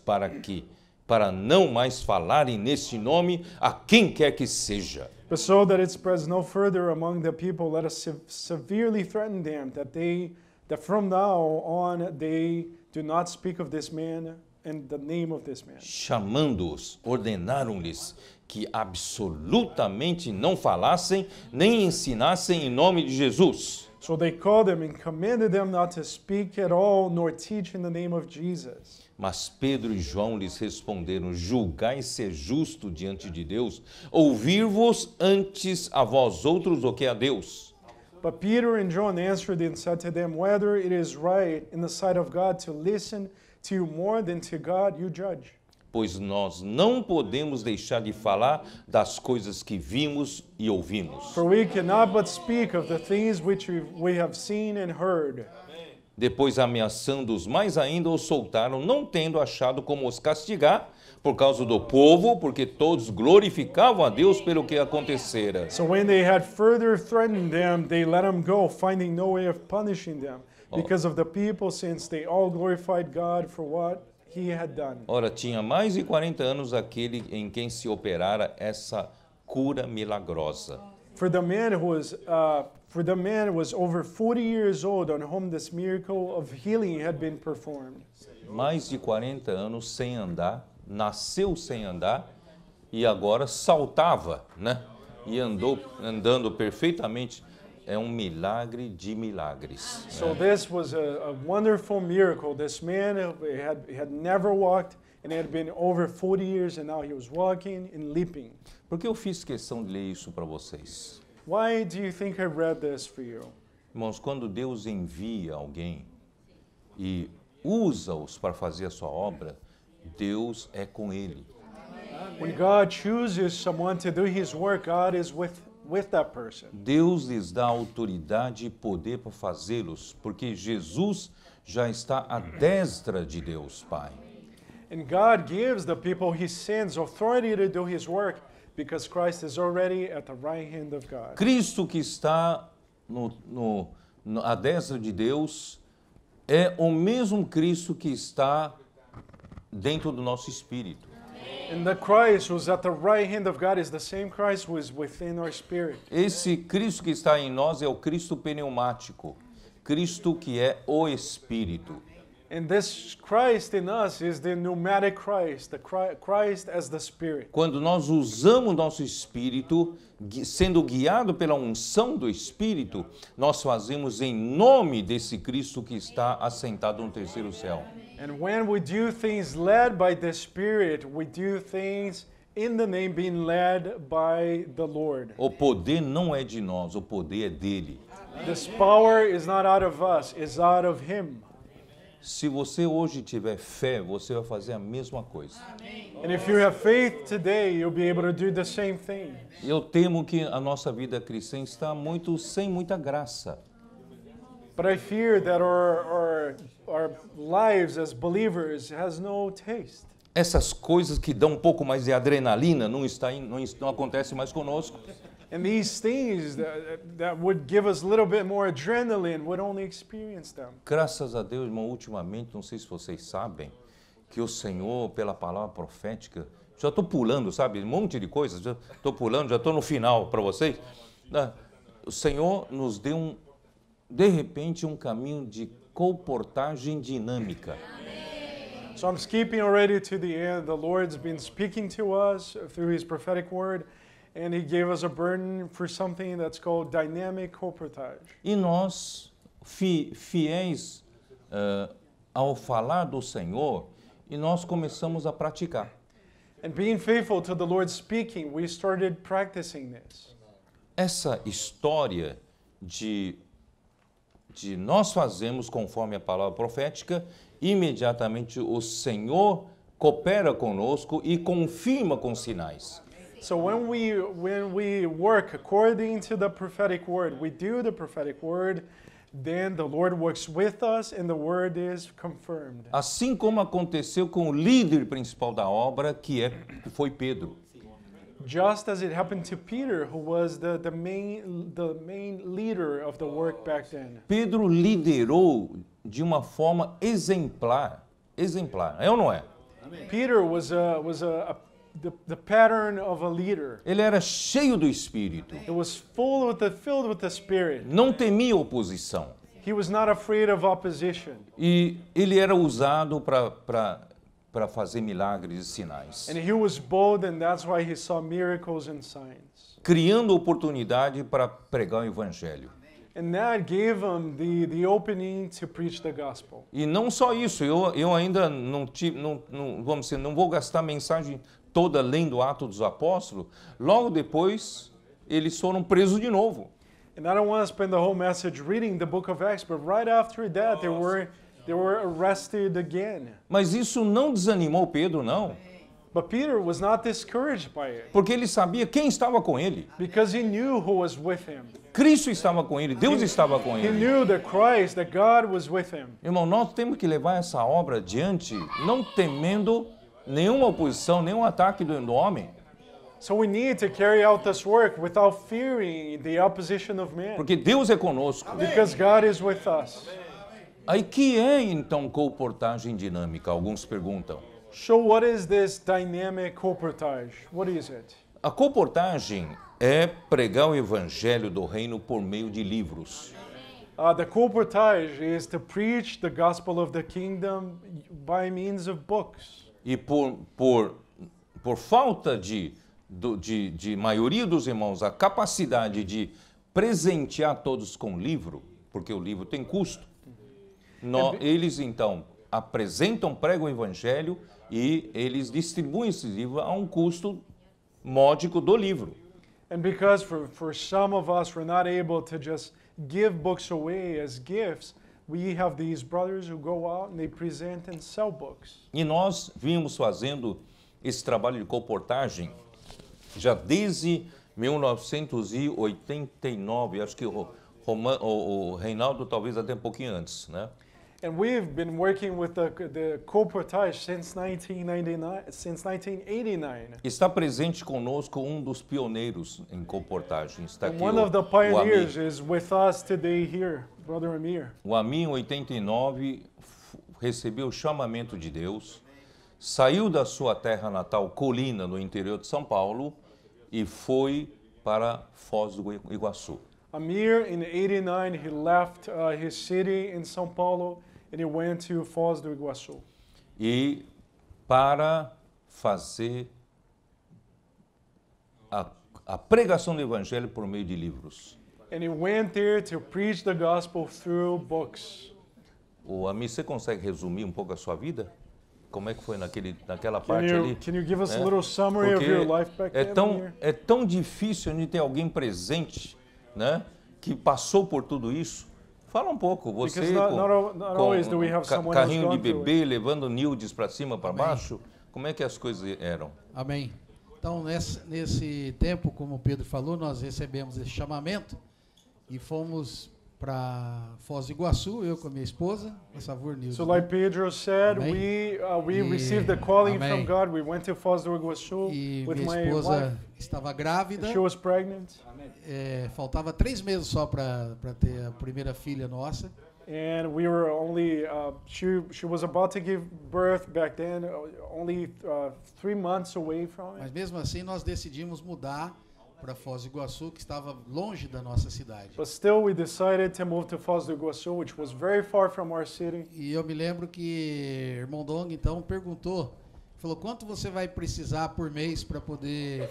para não mais falarem nesse nome a quem quer que seja. But so that it spreads no further among the people, let us severely threaten them that from now on they do not speak of this man and the name of this man. Chamando-os, ordenaram-lhes que absolutamente não falassem nem ensinassem em nome de Jesus. So they called them and commanded them not to speak at all, nor teach in the name of Jesus. Mas Pedro e João lhes responderam: julgai ser justo diante de Deus, ouvir-vos antes a vós outros do que a Deus. But Peter and John answered and said to them, whether it is right in the sight of God to listen to you more than to God, you judge. Pois nós não podemos deixar de falar das coisas que vimos e ouvimos. For we cannot but speak of the things which we have seen and heard. Depois, ameaçando-os mais ainda, os soltaram, não tendo achado como os castigar por causa do povo, porque todos glorificavam a Deus pelo que acontecera. So when they had further threatened them, they let them go, finding no way of punishing them, because of the people, since they all glorified God for what he had done. Ora, tinha mais de 40 anos aquele em quem se operara essa cura milagrosa. For the man was over 40 years old, on whom this miracle of healing had been performed. Mais de 40 anos sem andar, nasceu sem andar e agora saltava, né? E andando perfeitamente. É um milagre de milagres. So this was a wonderful miracle. This man had never walked, and it had been over 40 years, and now he was walking and leaping. Por que eu fiz questão de ler isso para vocês? Why do you think I read this for you? Irmãos, quando Deus envia alguém e usa-os para fazer a sua obra, Deus é com ele. When God chooses someone to do his work, God is with that person. Deus lhes dá autoridade e poder para fazê-los, porque Jesus já está à destra de Deus, Pai. And God gives the people he sends authority to do his work because Christ is already at the right hand of God. Cristo que está à destra de Deus é o mesmo Cristo que está dentro do nosso espírito. And the Christ who's at the right hand of God is the same Christ who is within our spirit. Esse Cristo que está em nós é o Cristo pneumático, Cristo que é o Espírito. And this Christ in us is the pneumatic Christ, the Christ as the Spirit. Quando nós usamos nosso espírito, sendo guiado pela unção do Espírito, nós fazemos em nome desse Cristo que está assentado no terceiro céu. And when we do things led by the Spirit, we do things in the name being led by the Lord. O poder não é de nós, o poder é dele. This power is not out of us, it's out of Him. Se você hoje tiver fé, você vai fazer a mesma coisa. And if you have faith today, you'll be able to do the same thing. Eu temo que a nossa vida cristã está sem muita graça. But I fear that our lives as believers has no taste. Essas coisas que dão um pouco mais de adrenalina não acontecem mais conosco. And these things that would give us a little bit more adrenaline would only experience them. Graças a Deus, irmão, ultimamente, não sei se vocês sabem, que o Senhor, pela palavra profética, já estou pulando, sabe, um monte de coisas, já estou pulando, já estou no final para vocês. O Senhor nos deu, de repente, um caminho de comportagem dinâmica. So I'm skipping already to the end. The Lord's been speaking to us through His prophetic word. And He gave us a burden for something that's called dynamic colportage. E nós, fiéis ao falar do Senhor, e nós começamos a praticar. And being faithful to the Lord speaking, we started practicing this. Essa história de nós fazemos conforme a palavra profética, imediatamente o Senhor coopera conosco e confirma com sinais. So when we work according to the prophetic word, we do the prophetic word, then the Lord works with us and the word is confirmed. Assim como aconteceu com o líder principal da obra, que foi Pedro. Just as it happened to Peter, who was the main leader of the work back then. Pedro liderou de uma forma exemplar, é ou não é? Peter was the pattern of a leader. Ele era cheio do Espírito. It was filled with the Spirit. Não temia oposição. He was not afraid of opposition. E ele era usado para fazer milagres e sinais. And he was bold, and that's why he saw miracles and signs. Criando oportunidade para pregar o Evangelho. And that gave him the opening to preach the gospel. E não só isso, eu ainda não vou gastar a mensagem toda lendo Atos dos Apóstolos. Logo depois, eles foram presos de novo. And I don't want to spend the whole message reading the book of Acts, but right after that, they were arrested again. Mas isso não desanimou Pedro, não. But Peter was not discouraged by it. Porque ele sabia quem estava com ele. Because he knew who was with him. Cristo estava com ele, Deus estava com He ele. knew that Christ, that God was with him. Irmão, nós temos que levar essa obra adiante, não temendo nenhuma oposição, nenhum ataque do homem. So we need to carry out this work without fearing the opposition of man. Porque Deus é conosco. Because God is with us. Aí que é então comportagem dinâmica? Alguns perguntam. So what is this dynamic colportage? What is it? A comportagem é pregar o evangelho do reino por meio de livros. The colportage is to preach the gospel of the kingdom by means of books. E por falta de de maioria dos irmãos a capacidade de presentear todos com livro, porque o livro tem custo, eles então apresentam, pregam o evangelho e eles distribuem esse livro a um custo módico do livro. And because for some of us we're not able to just give books away as gifts, we have these brothers who go out and they present and sell books. E nós vimos fazendo esse trabalho de colportagem já desde 1989, acho que o Reinaldo talvez até um pouquinho antes, né? And we've been working with the colportage since 1989. Está presente conosco um dos pioneiros em colportagem. Está aqui One of the pioneers is with us today here, Brother Amir. O Amir, em 89, recebeu o chamamento de Deus, saiu da sua terra natal, Colina, no interior de São Paulo, e foi para Foz do Iguaçu. Amir, in 89, he left his city in São Paulo and he went to Foz do Iguaçu. E para fazer a pregação do evangelho por meio de livros. And he went there to preach the gospel through books. O Amir, você consegue resumir um pouco a sua vida? Como é que foi naquela parte ali? Can you give us a little summary of your life back then? É tão difícil a gente ter alguém presente, né, que passou por tudo isso. Fala um pouco, você com carrinho de bebê, levando nildes para cima, para baixo, como é que as coisas eram? Amém. Então, nesse tempo, como o Pedro falou, nós recebemos esse chamamento e fomos para Foz do Iguaçu, eu com a minha esposa, por favor, Nilson. So like Pedro said, we received the calling from God. We went to Foz do Iguaçu with my wife. Minha esposa estava grávida. She was pregnant. Faltava 3 meses só para ter a primeira filha nossa. And we were only, she was about to give birth back then, only 3 months away from it. Mas mesmo assim nós decidimos mudar para Foz do Iguaçu, que estava longe da nossa cidade. But still we decided to move to Foz do Iguaçu, which was very far from our city. E eu me lembro que irmão Dong então falou, quanto você vai precisar por mês para poder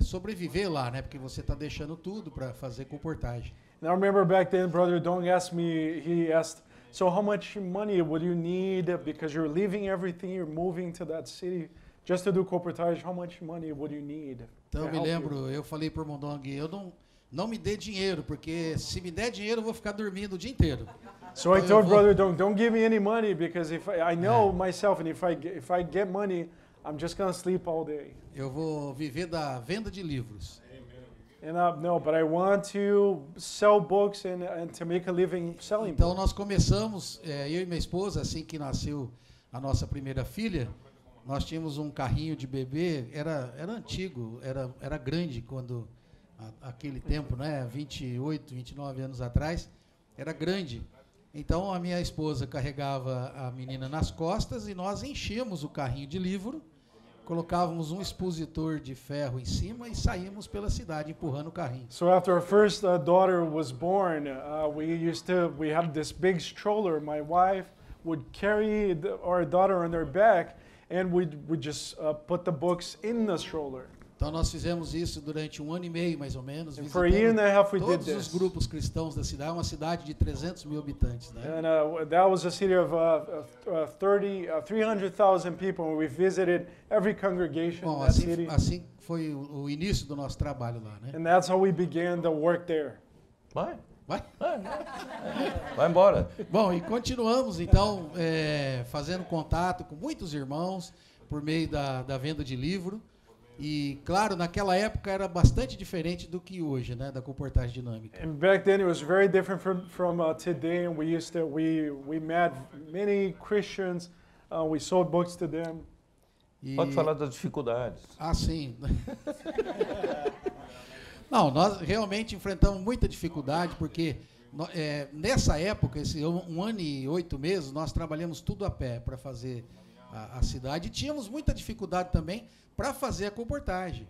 sobreviver lá, né? Porque você está deixando tudo para fazer colportagem. And I remember back then, Brother Dong asked me, he asked, so how much money would you need, because you're leaving everything, you're moving to that city, just to do colportage, how much money would you need? Então eu me lembro, eu falei para o irmão Dong, eu não me dê dinheiro, porque se me der dinheiro eu vou ficar dormindo o dia inteiro. So I told Brother Dong, don't give me any money, because if I know myself, and if I get money, I'm just going to sleep all day. Eu vou viver da venda de livros. And no, but I want to sell books and to make a living selling books. Então nós começamos, eu e minha esposa, assim que nasceu a nossa primeira filha, nós tínhamos um carrinho de bebê, era antigo, era grande quando, aquele tempo, né, 28, 29 anos atrás, era grande. Então a minha esposa carregava a menina nas costas e nós enchíamos o carrinho de livro, colocávamos um expositor de ferro em cima e saímos pela cidade empurrando o carrinho. So after our first daughter was born, we had this big stroller. My wife would carry our daughter on her back, and we'd just put the books in the stroller. Então nós fizemos isso durante 1 ano e meio, mais ou menos, for a year and a half we todos did os this. grupos cristãos da cidade, uma cidade de 300 mil habitantes, né? And that was a city of 300,000 people. And we visited every congregation in that city. Assim foi o início do nosso trabalho lá, né? And that's how we began the work there. Vai? Vai embora. Bom, e continuamos então fazendo contato com muitos irmãos por meio da venda de livro. E, claro, naquela época era bastante diferente do que hoje, né, da colportagem dinâmica. And back then it was very different from today. And we met many Christians. We sold books to them. Pode falar das dificuldades. Sim. Não, nós realmente enfrentamos muita dificuldade, porque nessa época, esse 1 ano e 8 meses, nós trabalhamos tudo a pé para fazer a cidade. E tínhamos muita dificuldade também para fazer a colportagem.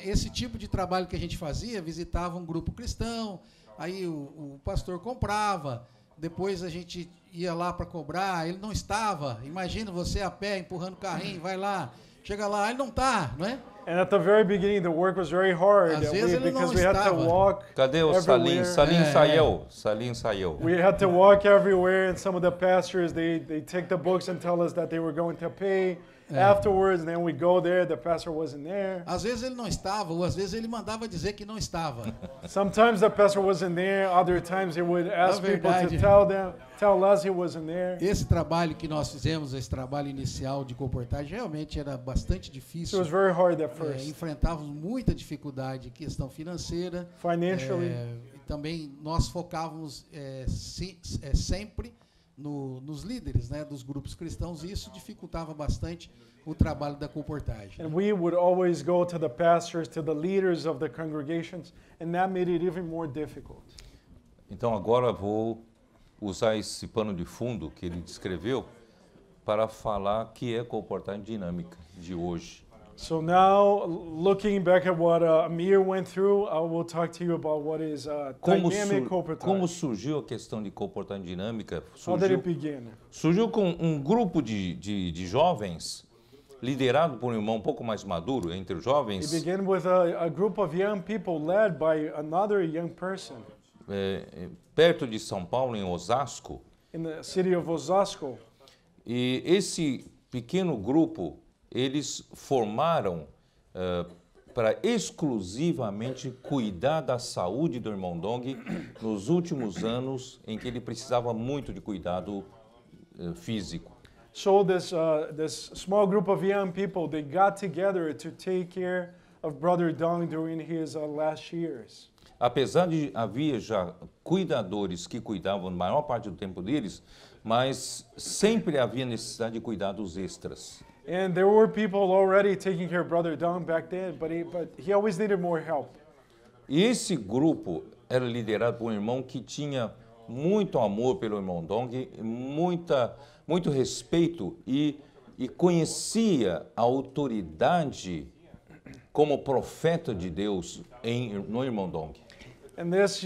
Esse tipo de trabalho que a gente fazia, visitava um grupo cristão, aí o pastor comprava, depois a gente ia lá para cobrar, ele não estava. Imagina você a pé, empurrando carrinho, vai lá, Chega lá, ele não está, não é? And at the very beginning, the work was very hard Às vezes ele não because we had to estava. walk Cadê o Salim? everywhere. Salim É, saiu. Salim saiu. We had to walk everywhere, and some of the pastors, they take the books and tell us that they were going to pay afterwards, and then we go there, the pastor wasn't there. Às vezes ele não estava, ou às vezes ele mandava dizer que não estava. Sometimes the pastor wasn't there, other times he would ask people to verdade. tell us he wasn't there. Esse trabalho que nós fizemos, esse trabalho inicial de comportagem, realmente era bastante So difícil. it was very hard at first. Enfrentávamos muita dificuldade, questão financeira. Financially, E também nós focávamos sempre nos líderes, né, dos grupos cristãos, e isso dificultava bastante o trabalho da comportagem. and we would always go to the pastors, to the leaders of the congregations, and that made it even more difficult. Então agora vou usar esse pano de fundo que ele descreveu para falar que é comportagem dinâmica de hoje. So now, looking back at what Amir went through, I will talk to you about what is dynamic comportagem. Como surgiu a questão de comportagem dinâmica? How did it begin? Surgiu com um grupo de jovens, liderado por um irmão um pouco mais maduro entre os It jovens, began with a group of young people led by another young person perto de São Paulo, em Osasco. in the city of Osasco. E esse pequeno grupo, eles formaram para exclusivamente cuidar da saúde do irmão Dong nos últimos anos em que ele precisava muito de cuidado físico. So this small group of young people, they got together to take care of Brother Dong during his last years. Apesar de havia já cuidadores que cuidavam a maior parte do tempo deles, mas sempre havia necessidade de cuidados extras. And there were people already taking care of Brother Dong back then, but he always needed more help. E esse grupo era liderado por um irmão que tinha muito amor pelo irmão Dong, muito respeito e conhecia a autoridade como profeta de Deus no irmão Dong. And this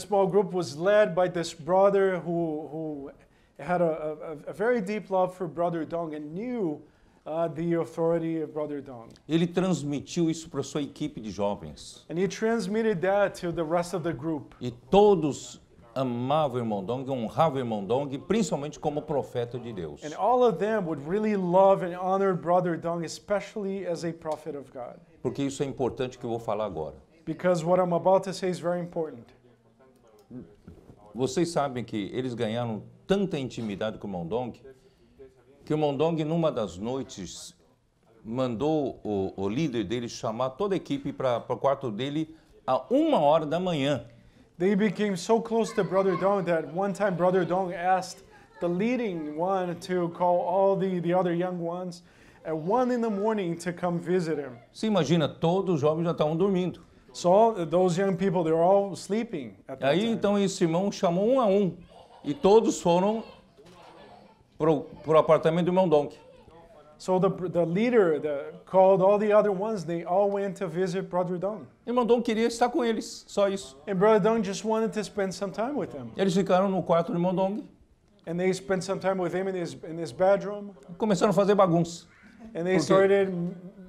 small group was led by this brother who had a very deep love for Brother Dong and knew the authority of Brother Dong. Ele transmitiu isso para sua equipe de jovens. And he transmitted that to the rest of the group. E todos amavam o irmão Dong, honravam o irmão Dong, principalmente como profeta de Deus. And all of them would really love and honor Brother Dong, especially as a prophet of God. Porque isso é importante que eu vou falar agora. Because what I'm about to say is very important. Vocês sabem que eles ganharam tanta intimidade com o irmão Dong, que o irmão Dong, numa das noites, mandou o líder dele chamar toda a equipe para o quarto dele a 1h da manhã. They became so close to Brother Dong that one time Brother Dong asked the leading one to call all the other young ones at 1 in the morning to come visit him. Você imagina, todos os jovens já estavam dormindo. So those young people, they were all sleeping at that Aí time. então esse irmão chamou 1 a 1 e todos foram pro apartamento do irmão Dong. So the leader called all the other ones, they all went to visit Brother Dong. O irmão Dong queria estar com eles, só isso. And Brother Dong just wanted to spend some time with him. Eles ficaram no quarto do irmão Dong, And they spent some time with him in his bedroom. começaram a fazer bagunça. And they Okay. started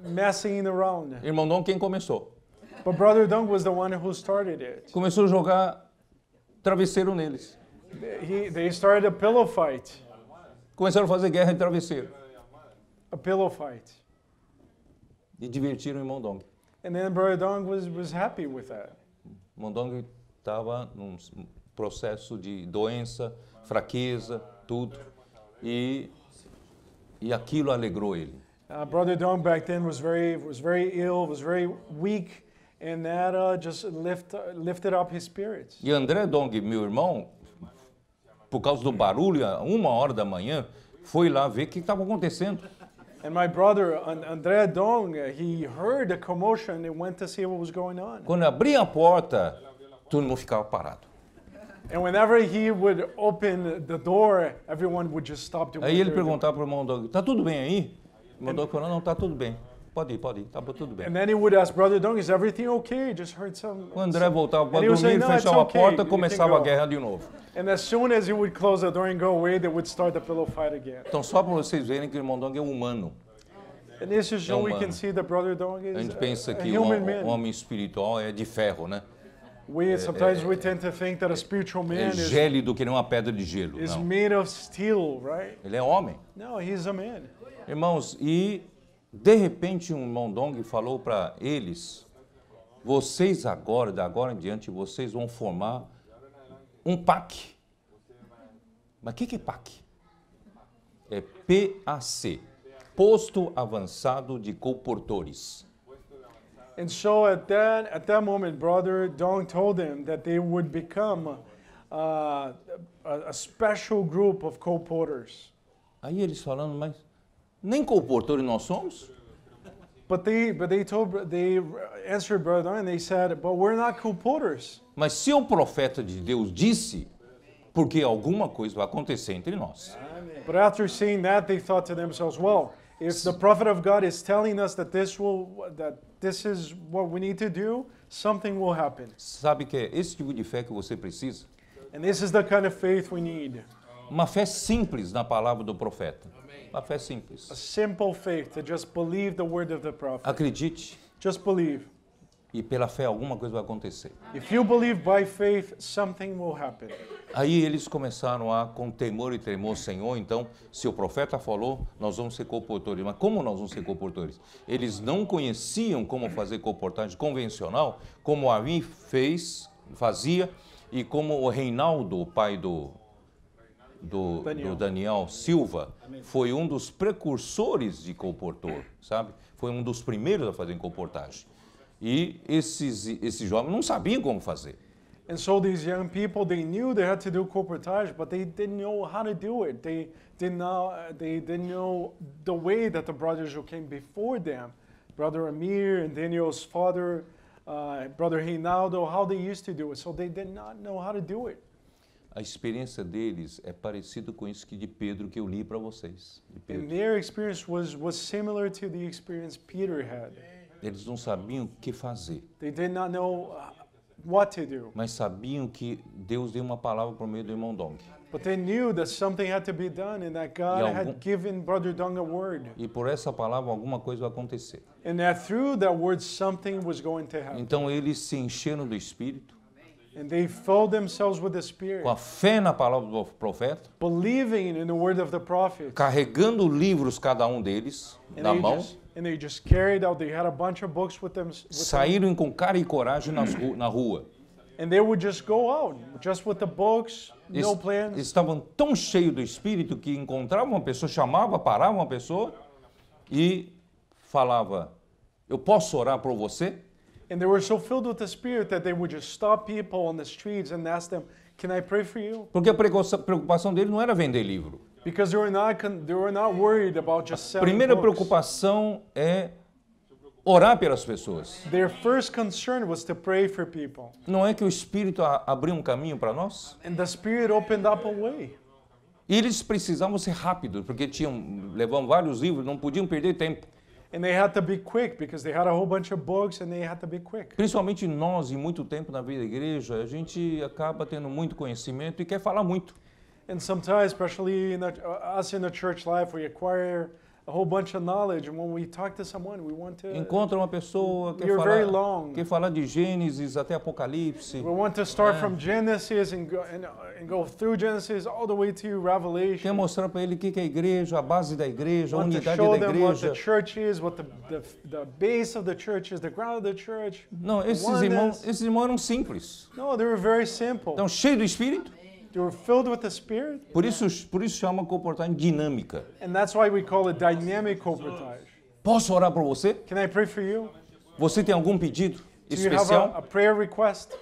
messing around. Irmão Dong quem começou? But Brother Dong was the one who started it. Começou a jogar travesseiro neles. They started a pillow fight. Começaram a fazer guerra de travesseiro. A pillow fight. E divertiram o irmão Dong. And then Brother Dong was happy with that. O irmão Dong estava num processo de doença, fraqueza, tudo. E aquilo alegrou ele. Brother Dong back then was very ill, was very weak, and that just lifted up his spirits. E André Dong, meu irmão, por causa do barulho, a 1h da manhã, foi lá ver o que estava acontecendo. And my brother André Dong, he heard the commotion and went to see what was going on. Quando abria a porta, todo mundo ficava parado. And whenever he would open the door, everyone would just stop doing Aí what ele they were doing. perguntava para o irmão Dong, tá tudo bem aí? O irmão Dong falou, não, tá tudo bem. Pode ir, tá tudo bem. And then he would ask Brother Dong, is everything okay? Just heard some. O André voltava para And he would say, dormir, "No, it's fechava a okay, porta, you can começava a go." guerra de novo. And as soon as he would close the door and go away, they would start the pillow fight again. Então, só para vocês verem que o irmão Dong é humano. And this is so we humano. can see that Brother Dong A is gente pensa a que o human man. homem espiritual é de ferro, né? Sometimes we tend to think that a spiritual É man gélido que nem uma pedra de gelo. is Não, made of steel, right? ele é homem. No, he's a man. Irmãos, e de repente um irmão Dong falou para eles, vocês agora, da agora em diante, vocês vão formar um PAC. Mas o que é PAC? É PAC, Posto Avançado de Comportores. And so at that moment, Brother Dong told them that they would become a special group of co-porters. Aí eles falando, mas nem comportores nós somos? But they answered Brother Dong and they said, but we're not co-porters. Mas se o profeta de Deus disse, porque alguma coisa vai acontecer entre nós. But after seeing that, they thought to themselves, well, if the prophet of God is telling us that this is what we need to do, something will happen. Sabe que é esse tipo de fé que você precisa? And this is the kind of faith we need. Uma fé simples na palavra do profeta. Uma fé simples. A simple faith to just believe the word of the prophet. Acredite Just believe. e pela fé alguma coisa vai acontecer. If you believe by faith, something will happen. Aí eles começaram a, com temor e tremor, Senhor, então, se o profeta falou, nós vamos ser comportores. Mas como nós vamos ser comportores? Eles não conheciam como fazer comportagem convencional, como a Ari fazia, e como o Reinaldo, o pai do Daniel Silva, foi um dos precursores de comportor, sabe? Foi um dos primeiros a fazer comportagem. E esses jovens não sabiam como fazer. And so these young people, they knew they had to do corporatage, but they didn't know how to do it. They didn't know the way that the brothers who came before them, Brother Amir and Daniel's father, Brother Reinaldo, how they used to do it. So they did not know how to do it. A experiência deles é parecida com isso que de Pedro que eu li para vocês. De And Pedro. their experience was similar to the experience Peter had. Eles não sabiam o que fazer, They did not know what to do, mas sabiam que Deus deu uma palavra por meio do irmão Dong. but they knew that something had to be done and that God had given Brother Dong a word. E por essa palavra alguma coisa vai acontecer. And that through that word, something was going to happen. Então eles se encheram do Espírito, And they filled themselves with the Spirit, com a fé na palavra do profeta, believing in the word of the prophet. carregando livros cada um deles na mão, And they just carried out, they had a bunch of books with them. saíram com cara e coragem na rua. And they would just go out, just with the books, no plans. Estavam tão cheios do Espírito que encontravam uma pessoa, chamava, parava uma pessoa e falava, eu posso orar por você? And they were so filled with the Spirit that they would just stop people on the streets and ask them, can I pray for you? Porque a preocupação dele não era vender livro. Because they were not worried about just A selling primeira books. preocupação é orar pelas pessoas. Their first concern was to pray for people. Não é que o Espírito abriu um caminho para nós? And the Spirit opened up a way. E eles precisavam ser rápidos, porque levavam vários livros, não podiam perder tempo. And they had to be quick because they had a whole bunch of books and they had to be quick. Principalmente nós, em muito tempo na vida da igreja, a gente acaba tendo muito conhecimento e quer falar muito. And sometimes, especially us in the church life, we acquire a whole bunch of knowledge. And when we talk to someone, we want to Encontra uma pessoa, You're very long. quer falar de Gênesis até Apocalipse. we want to start from Genesis and go through Genesis all the way to Quer Revelation. mostrar para ele o que é a igreja, a base da igreja, a Want to unidade show da them what the igreja. church is, what the base of the church is, the ground of the church. Não, esses Oneness. irmãos eram simples. No, they were very simple. Então, cheios do Espírito. They were filled with the Spirit, Por isso chama comportamento dinâmica. and that's why we call it dynamic corporatage. Posso orar por você? Can I pray for you? Você tem algum pedido Do you have especial? a prayer request?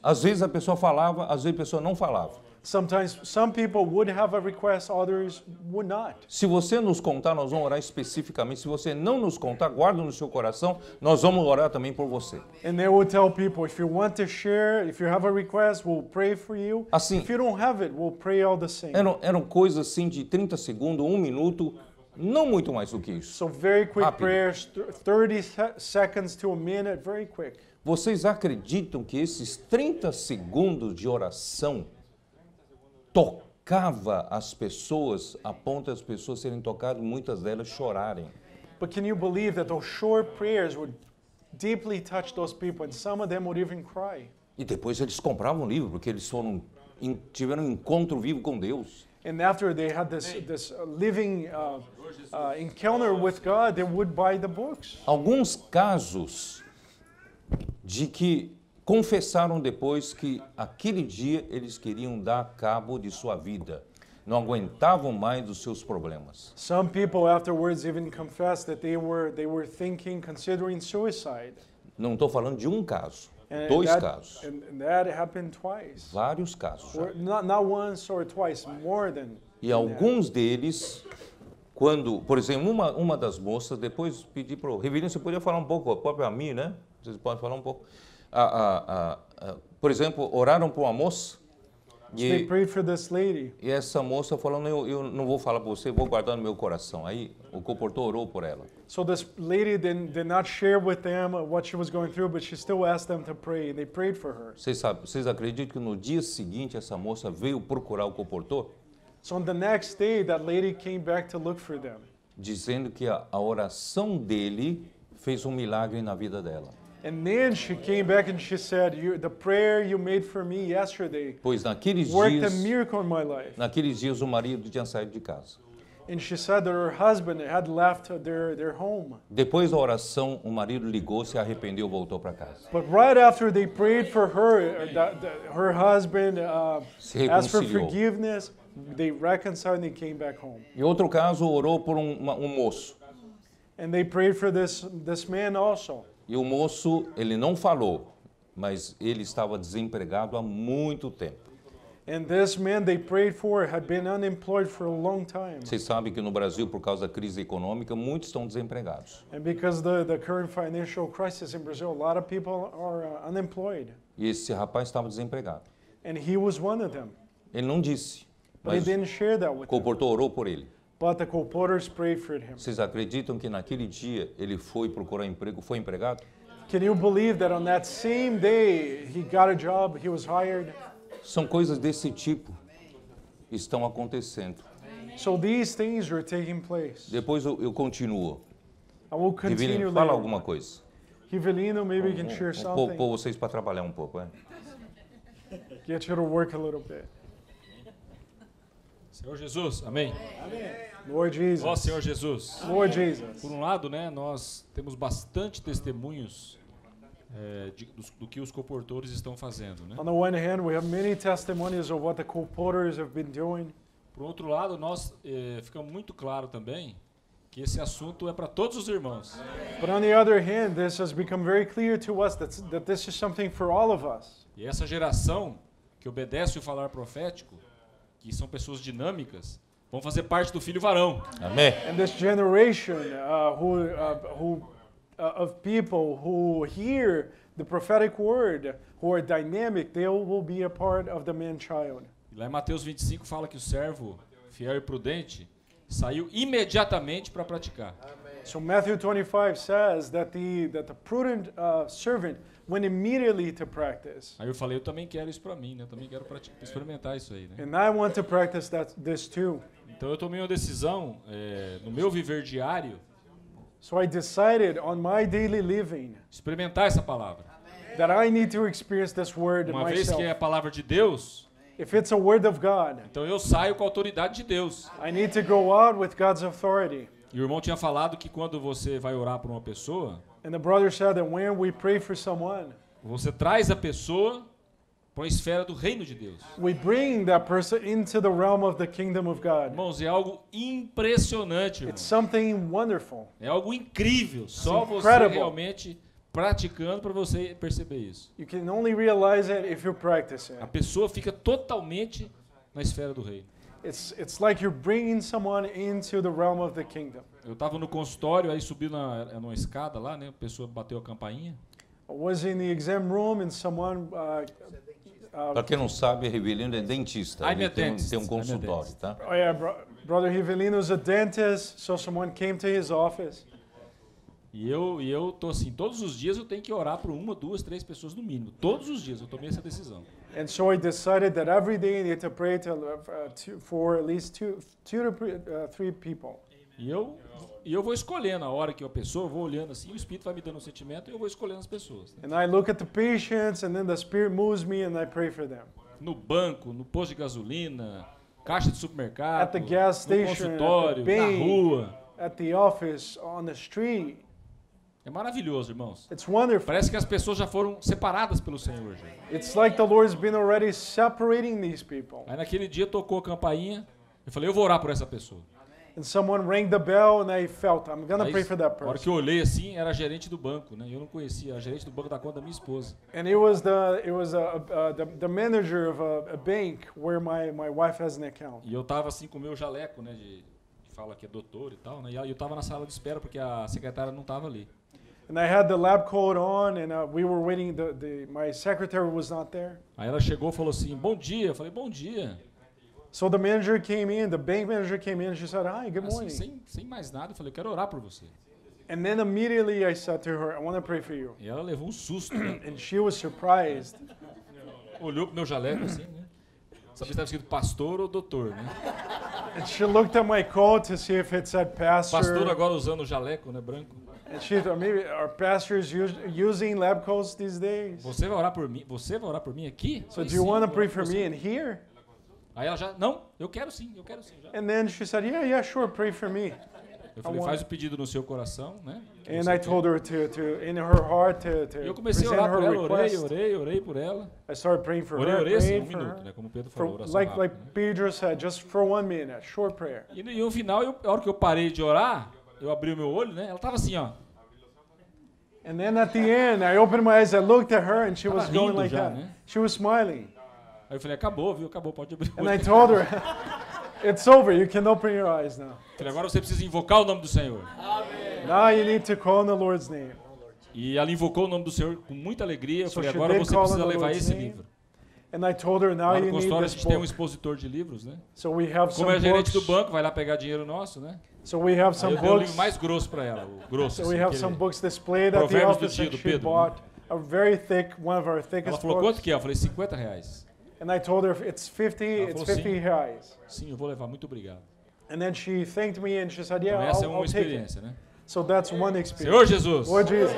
Às vezes a pessoa falava, às vezes a pessoa não falava. Sometimes some people would have a request, others would not. Se você nos contar, nós vamos orar especificamente. Se você não nos contar, guarda no seu coração, nós vamos orar também por você. And they would tell people, if you want to share, if you have a request, we'll pray for you. Assim, If you don't have it, we'll pray all the same. eram coisas assim de 30 segundos, 1 minuto, não muito mais do que isso. So very quick Rápido. prayers, 30 seconds to a minute, very quick. Vocês acreditam que esses 30 segundos de oração tocava as pessoas, a ponto das pessoas serem tocadas, muitas delas chorarem? But can you believe that those short prayers would deeply touch those people, and some of them would even cry? E depois eles compravam o livro, porque eles tiveram um encontro vivo com Deus. And after they had this living encounter with God, they would buy the books. Alguns casos de que confessaram depois que aquele dia eles queriam dar cabo de sua vida. Não aguentavam mais dos seus problemas. Some people afterwards even confessed that they were thinking, considering suicide. Não estou falando de um caso, And dois that, casos, and that happened twice. vários casos. Or not once or twice, more than. E alguns deles, quando, por exemplo, uma das moças, depois pedi para o Rivelino, você podia falar um pouco, próprio a mim, né? Vocês podem falar um pouco. Por exemplo, oraram por uma moça They prayed for this lady. e essa moça falou, eu não vou falar para você, vou guardar no meu coração. Aí o comportor orou por ela. So this lady did not share with them what she was going through, but she still asked them to pray, and they prayed for her. Vocês acreditam que no dia seguinte essa moça veio procurar o comportor? So on the next day, that lady came back to look for them. Dizendo que a oração dele fez um milagre na vida dela. And then she came back and she said, the prayer you made for me yesterday Pois naqueles worked a dias, miracle in my life. o marido tinha saído de casa. And she said that her husband had left their home. Depois da oração, o marido ligou, se arrependeu, voltou para casa. But right after they prayed for her, her husband Se asked for reconciliou. forgiveness, they reconciled and they came back home. E outro caso, orou por um moço. And they prayed for this man also. E o moço, ele não falou, mas ele estava desempregado há muito tempo. And this man they prayed for had been unemployed for a long time. Vocês sabem que no Brasil, por causa da crise econômica, muitos estão desempregados. And because the current financial crisis in Brazil, a lot of people are unemployed. E esse rapaz estava desempregado. And he was one of them. Ele não disse, But he mas didn't share that o with them. comportor orou por ele. But the co-porters prayed for him. Vocês acreditam que naquele dia ele foi procurar emprego, foi empregado? Can you believe that on that same day he got a job, he was hired? São coisas desse tipo que estão acontecendo. So these things are taking place. Depois eu continuo. I will continue Rivelino, fala later. alguma coisa. Rivelino, maybe you can share something. Pôr vocês para trabalhar um pouco, é? Get you to work a little bit. Senhor Jesus, amém. Lord Jesus. Ó Senhor Jesus. Lord Jesus. Por um lado, né, nós temos bastante testemunhos do que os comportores estão fazendo, né? On the one hand, we have many testimonies of what the co-porters have been doing. Por outro lado, nós fica muito claro também que esse assunto é para todos os irmãos. But on the other hand, this has become very clear to us that this is something for all of us. E essa geração que obedece o falar profético, que são pessoas dinâmicas, vão fazer parte do filho varão. Amém? And this generation of people who hear the prophetic word, who are dynamic, they will be a part of the man-child. E lá em Mateus 25 fala que o servo fiel e prudente saiu imediatamente para praticar. So Matthew 25 says that the prudent servant went immediately to practice. Aí eu falei, eu também quero isso para mim, né? Eu também quero experimentar isso aí, né? And I want to practice this too. Então eu tomei uma decisão no meu viver diário, So I decided on my daily living experimentar essa palavra. that I need to experience this word Uma vez myself. que é a palavra de Deus, If it's a word of God, então eu saio com a autoridade de Deus. I need to go out with God's authority. E o irmão tinha falado que quando você vai orar por uma pessoa, And the brother said that when we pray for someone, você traz a pessoa para a esfera do reino de Deus. we bring that person into the realm of the kingdom of God. Irmãos, é algo impressionante, irmão. It's something wonderful. É algo incrível. Só você incredible. realmente praticando para você perceber isso. You can only realize it if you practice it. A pessoa fica totalmente na esfera do reino. It's like you're bringing someone into the realm of the kingdom. Eu estava no consultório, aí subi numa escada lá, né? A pessoa bateu a campainha. I was in the exam room and someone Para quem não sabe, Rivelino é dentista. I'm Ele a dentist. tem um I'm a consultório, dentist. tá? oh yeah, brother Rivelino is a dentist, so someone came to his office. E eu tô assim, todos os dias eu tenho que orar por uma, duas, três pessoas no mínimo. Todos os dias eu tomei essa decisão. And so I decided that every day I need to pray for at least two to three people. E eu vou escolhendo a hora que a pessoa, eu vou olhando assim, o Espírito vai me dando um sentimento e eu vou escolhendo as pessoas. Né? And I look at the patients, and then the Spirit moves me, and I pray for them. No banco, no posto de gasolina, caixa de supermercado, At the gas no station, consultório, at the na bank. rua. At the office, on the street. É maravilhoso, irmãos. It's wonderful. Parece que as pessoas já foram separadas pelo Senhor. Já. It's like the Lord's been already separating these people. Aí naquele dia tocou a campainha, eu falei, eu vou orar por essa pessoa. And someone rang the bell, and I felt, I'm going to Aí, pray for that a hora que person. eu olhei assim, era a gerente do banco, né? Eu não conhecia, a gerente do banco da conta da minha esposa. And it was the manager of a bank where my wife has an account. E eu tava assim com o meu jaleco, né? Que fala que é doutor e tal, né? E eu tava na sala de espera porque a secretária não tava ali. And I had the lab coat on, and we were waiting. My secretary was not there. Aí ela chegou e falou assim, bom dia. Eu falei, bom dia. So the manager came in, the bank manager came in, and she said, hi, good morning. Assim, sem mais nada, eu falei, eu quero orar por você. And then immediately I said to her, I want to pray for you. E ela levou um susto, né? And she was surprised. Olhou pro meu jaleco assim, né? Sabia se estava escrito pastor ou doutor, né? And she looked at my coat to see if it said Pastor pastor. agora usando o jaleco, né? Branco. And she thought, maybe are pastors using lab coats these days? Você vai orar por mim? Você vai orar por mim aqui? So Falei, do you "Sim, want to vou pray orar por for você." me in here? Aí ela já, não, eu quero sim, já. And then she said, yeah, sure, pray for me. Eu falei, faz o pedido no seu coração, né? que And você I quer. told her to in her heart, to E eu comecei a present orar por her ela, request. orei por ela. I started praying for her, Orei assim, prayed for minuto, her. né? Como o Pedro falou, For, oração like rápida, né? Pedro said, just for 1 minute, short prayer. E no final, a hora que eu parei de orar, eu abri o meu olho, né? Ela tava assim, ó. And then at the end, I opened my eyes, I looked at her, and she was Tava going rindo like já, that. né? She was smiling. Aí eu falei, acabou, viu? Acabou, pode abrir o And olho. I told her, it's over, you can open your eyes now. Eu falei, agora você precisa invocar o nome do Senhor. Now you need to call on the Lord's name. E ela invocou o nome do Senhor com muita alegria. Eu So falei, she agora did você call on precisa the levar Lord's esse name. livro. And I told her, now Lá you no need consultório a this gente tem um book. expositor de livros, né? So we have Como some é gerente do books. banco, vai lá pegar dinheiro nosso, né? So we have Aí some eu dei o livro books. mais grosso para ela, o grosso. So we assim, have aquele- some books displayed at the Provérbios do office, dia and do she Pedro, né? bought a very thick, one of our Ela thickest falou, quanto books. que é? Eu falei, R$50. And I told her it's 50, Ela it's falou, 50 reais. Sim, eu vou levar, muito obrigado. And then she thanked me and she said, Então yeah, essa é I'll uma take it. experiência, né? So that's one experience. Senhor Jesus, Lord Jesus.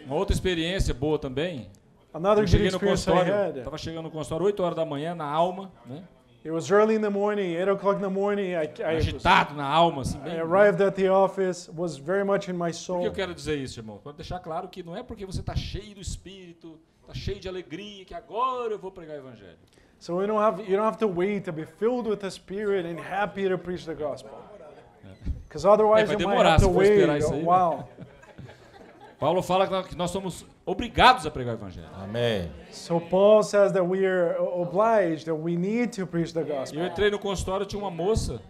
uma outra experiência boa também. Another Eu good cheguei no experience I consultório, had. estava chegando no consultório 8 horas da manhã, na alma, né? It was early in the morning, 8 o'clock in the morning. Agitado na alma, assim, I bem. arrived at the office, was very much in my Por que soul. eu quero dizer isso, irmão? Para deixar claro que não é porque você está cheio do Espírito, está cheio de alegria, que agora eu vou pregar o Evangelho. So you don't have to wait to be filled with the Spirit and happy to preach the gospel. Because otherwise vai you might demorar have se to for wait esperar a isso aí, né? while. Paulo fala que nós somos obrigados a pregar o Evangelho. Amém. So Paul says that we are obliged, that we need to preach the E gospel. eu entrei no consultório, tinha uma moça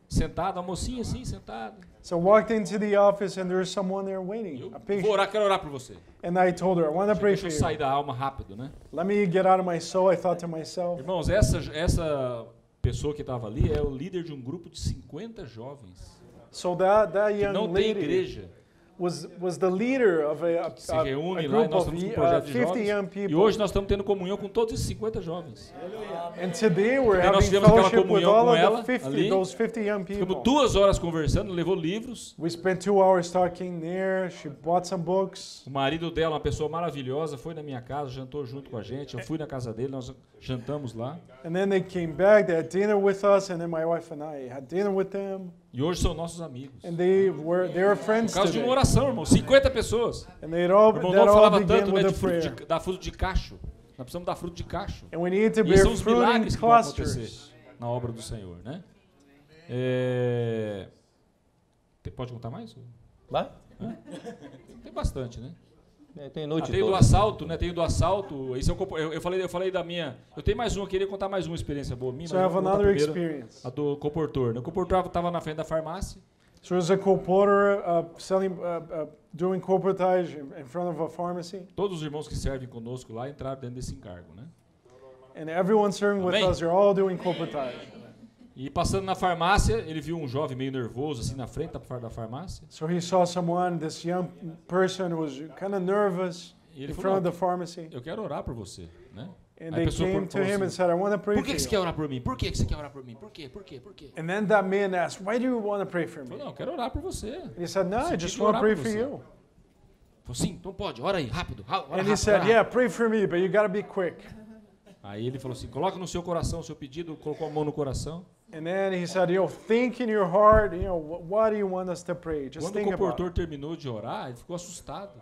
sentada, uma mocinha assim, sentada. So I walked into the office and there's someone there waiting, Eu a vou patient. orar, quero orar por você. And I told her, I want to pray Deixa for eu you. sair da alma rápido, né? Let me get out of my soul, I thought to myself. Irmãos, essa pessoa que estava ali é o líder de um grupo de 50 jovens. So that Que não young tem lady igreja. was the leader of Se a reúne lá e group nós of temos um projeto de 50 jovens. young E people. hoje nós estamos tendo comunhão com todos esses 50 jovens. And today we're Porque nós having tivemos aquela fellowship with comunhão all com of ela the 50, ali. those 50 young Ficamos people. 2 horas conversando, levou livros. We spent 2 hours talking there. She bought some books. O marido dela, uma pessoa maravilhosa, foi na minha casa, jantou junto com a gente. Eu fui na casa dele, nós jantamos lá. And then they came back, they had dinner with us, and then my wife and I had dinner with them. E hoje são nossos amigos. And they were friends Por causa de uma today. oração, irmão. 50 pessoas. And they O irmão that não all falava began tanto, né, with de a prayer. dar fruto de cacho. Nós precisamos dar fruto de cacho. And we need to E bear são os fruit in milagres que vão acontecer clusters. na obra do Senhor, né? Pode contar mais? Vai? Tem bastante, né? Tem noite Tem do toda. assalto, né? Tem do assalto. Esse é eu falei da minha. Eu tenho mais uma, eu queria contar mais uma experiência boa minha. So I mas have eu vou contar another primeiro experience. a do comportor. Né? O comportor estava na frente da farmácia. So there's a colporteur doing colportage in front of a pharmacy. Todos os irmãos que servem conosco lá entraram dentro desse encargo, né? And everyone serving with Amém. us, they're all doing colportage. E passando na farmácia, ele viu um jovem meio nervoso assim na frente da farmácia. So he saw someone, this young person who was kind of nervous E ele in falou: front of the pharmacy. eu quero orar por você, né? And Aí a they pessoa came to falou him assim, and said, I want to pray por for que você you. quer orar por mim? Por que você quer orar por mim? Por quê? Por quê? Por quê? And then that man asked, why do you want to pray for Ele me? falou, não, eu quero orar por você. And he said, no, I Senti just de want to orar pray por for você. you. Ele falou, sim, então pode, ora aí, rápido. Ora And he rápido, said, ora yeah, rápido. pray for me, but you got to be quick. Aí ele falou assim, coloca no seu coração o seu pedido, colocou a mão no coração. And then he said, think in your heart, what do you want us to pray? Just Quando o think about comportor it. terminou de orar, ele ficou assustado.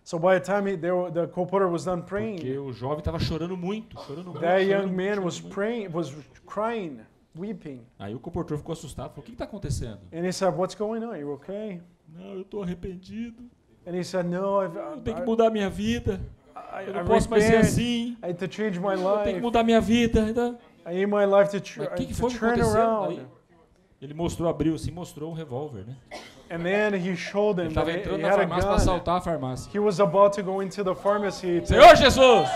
So by the time the co-porter was done Porque praying, o jovem estava chorando muito, that young chorando man muito, was chorando muito. praying, was crying, weeping. Aí o comportor ficou assustado, falou, o que está acontecendo? And he said, what's going on? You okay? Não, eu estou arrependido, And he said, no, eu tenho que mudar a minha vida, eu I não posso mais ser repent. assim, I need to change my eu tenho que life. mudar minha vida. Então, I need my life to, mas o que foi que turn aconteceu? around. Aí, ele mostrou, abriu assim, mostrou um revólver, né? And then he showed Ele him that estava he entrando na had a farmácia para gun. assaltar a farmácia. He was about to go into the pharmacy Senhor Jesus!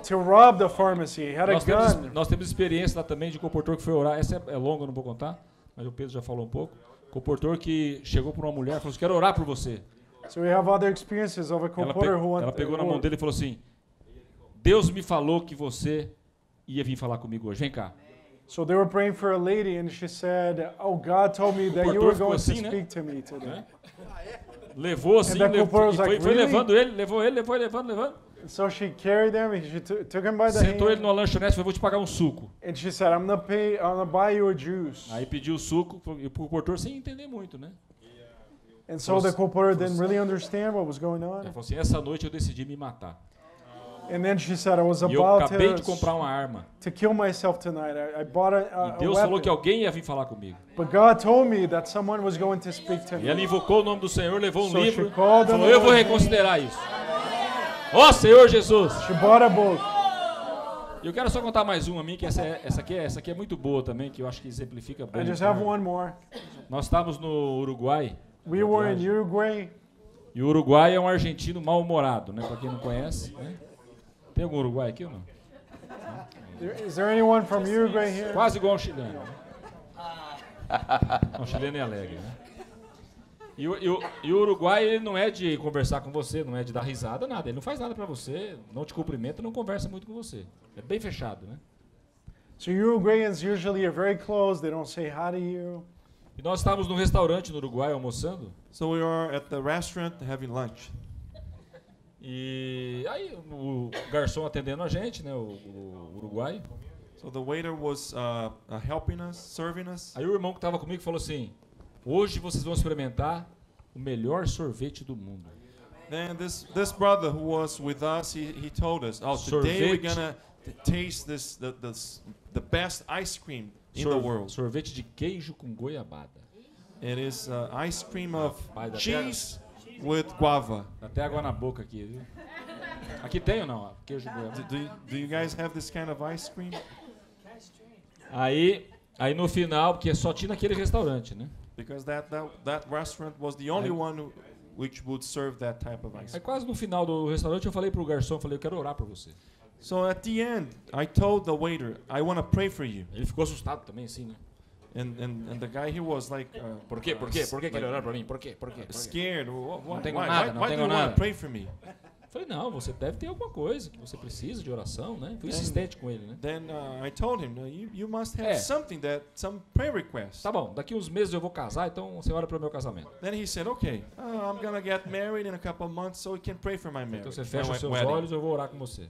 to rob the pharmacy. He had a Nós gun. temos experiência lá também de comportor que foi orar. Essa é longa, eu não vou contar, mas o Pedro já falou um pouco. Comportor que chegou para uma mulher e falou assim, quero orar por você. So we have other experiences of a co-porter who Ela pegou na mão dele e falou assim, Deus me falou que você ia vir falar comigo hoje, vem cá. So they were praying for a lady, and she said, "Oh, God told me that you portor were ficou going assim, to né? speak to me today." Né? Levou assim, And that comporter was foi, like, foi "Really?" levando ele, levou ele, levando. And so she carried him, and she took him by the Sentou ele hand, numa lanchonete e falou, vou te pagar um suco. and she said, I'm gonna buy you a juice." Aí pediu o suco, e o portor sem entender muito, né? And so the co-porter didn't really understand what was going Ele on. falou assim, essa noite eu decidi me matar. And then she said, I was E eu about acabei de comprar uma arma. to kill myself tonight. I bought E a Deus falou que weapon. alguém ia vir falar comigo. But God told me that someone was going to speak to E ela me. invocou o nome do Senhor, levou um So livro, she called falou, on the eu vou Lord's reconsiderar isso. Ó Senhor Jesus! She bought a book. E eu quero só contar mais uma a mim, que essa aqui é muito boa também, que eu acho que exemplifica bem. I just have one more. Nós estávamos no Uruguai, We were in Uruguay. e o Uruguai é um argentino mal-humorado, né? Para quem não conhece, né? Tem algum Uruguai aqui ou não? Is there anyone from Uruguay here? Quase igual um chileno. O chileno é alegre, né? E o Uruguai, ele não é de conversar com você, não é de dar risada, nada. Ele não faz nada pra você, não te cumprimenta, não conversa muito com você. É bem fechado, né? So Uruguayans usually are very close. They don't say hi to you. E nós estávamos num restaurante no Uruguai almoçando, So we were at the restaurant having lunch. e aí o garçom atendendo a gente, né, o uruguaio. So the waiter was helping us, serving us. Aí o irmão que estava comigo falou assim, hoje vocês vão experimentar o melhor sorvete do mundo. Then this brother who was with us, he told us, "Oh, today we're Sorvete. gonna taste the best ice cream in the world. Sorvete de queijo com goiabada. It is ice cream of Rapaz, dá cheese with guava." Dá até água na boca aqui, viu? Aqui tem ou não? Queijo com goiabada. Do you guys have this kind of ice cream? Aí no final, porque só tinha naquele restaurante, né? Because that restaurant was the only one which would serve that type of ice Aí cream. quase no final do restaurante eu falei pro garçom, eu quero orar por você. So at the end, I told the waiter, "I want to pray for you." Ele ficou assustado também, assim, né? And the guy, he was like, Por quê? Por quê? Por que quer orar por mim? Por quê? Por quê? Por quê? scared. Why, tenho why, nada, why, não why do tenho you want nada. to pray for me? Eu falei, não, você deve ter alguma coisa que você precisa de oração, né? Fui insistente com ele, né? Then I told him, "No, you must have É. some prayer request." Tá bom, daqui uns meses eu vou casar, então você ora pro meu casamento. Then he said, "Okay, I'm gonna get married in a couple of months, so you can pray for my marriage." Então você fecha my os seus wedding." olhos, eu vou orar com você.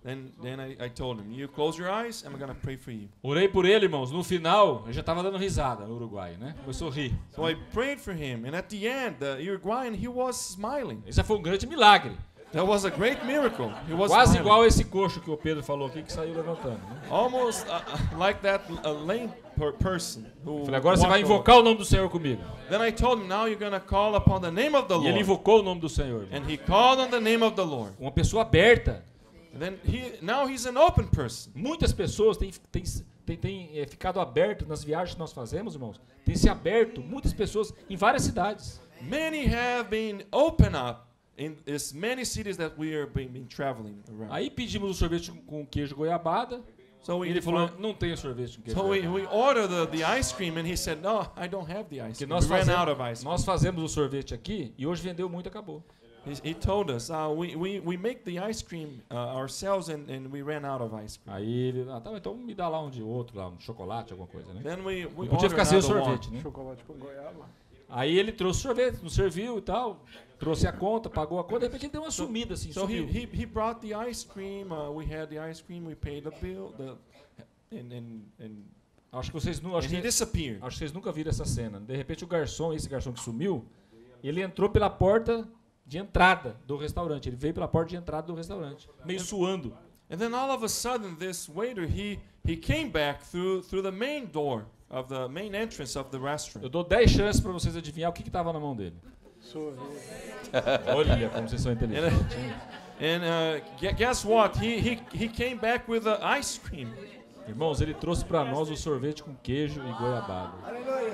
Then I told him, "You close your eyes, I'm gonna pray for you." Orei por ele, irmãos. No final, eu já tava dando risada no Uruguai, né? Começou a rir. So I prayed for him, and at the end, the Uruguayan, he was smiling. Esse foi um grande milagre. That was a great miracle. He was Quase smiling. igual esse coxo que o Pedro falou aqui, que saiu levantando. Né? Almost like that lame person who Falei, agora você vai walked over. invocar o nome do Senhor comigo. Then I told him, "Now you're gonna call upon the name of the E ele Lord." invocou o nome do Senhor. Irmão. And he called on the name of the Lord. Uma pessoa aberta. And then now he's an open person. Muitas pessoas têm ficado abertas nas viagens que nós fazemos, irmãos. Tem se aberto, muitas pessoas, em várias cidades. Many have been open up in as many cities that we are been traveling around. Aí pedimos o sorvete com queijo goiabada. So E ele falou, não tem sorvete com queijo goiabada. we ordered the ice cream, and he said, "No, I don't have the ice Porque cream. We ran out of ice cream." nós fazemos o sorvete aqui e hoje vendeu muito e acabou. he told us, we make the ice cream ourselves and we ran out of ice cream. Aí ele, tá, então me dá lá um de outro, lá um chocolate, alguma coisa, né? Then we Não podia ordered ficar sem o another one. sorvete, né? Chocolate com goiaba. Aí ele trouxe sorvete, nos serviu e tal, trouxe a conta, pagou a conta, de repente ele deu uma sumida assim, So sumiu. he brought the ice cream. We had the ice cream. We paid the bill. And Acho que vocês não, and he disappeared. acho que vocês nunca viram essa cena. De repente o garçom, esse garçom que sumiu, ele entrou pela porta de entrada do restaurante. Ele veio pela porta de entrada do restaurante, meio suando. And then all of a sudden, this waiter he came back through the main door of the main entrance of the Eu restaurant. dou 10 chances para vocês adivinhar o que estava na mão dele. Sorvete. Olha como vocês são inteligentes. And guess what? He came back with the ice cream. Irmãos, ele trouxe para nós o sorvete com queijo e goiabada.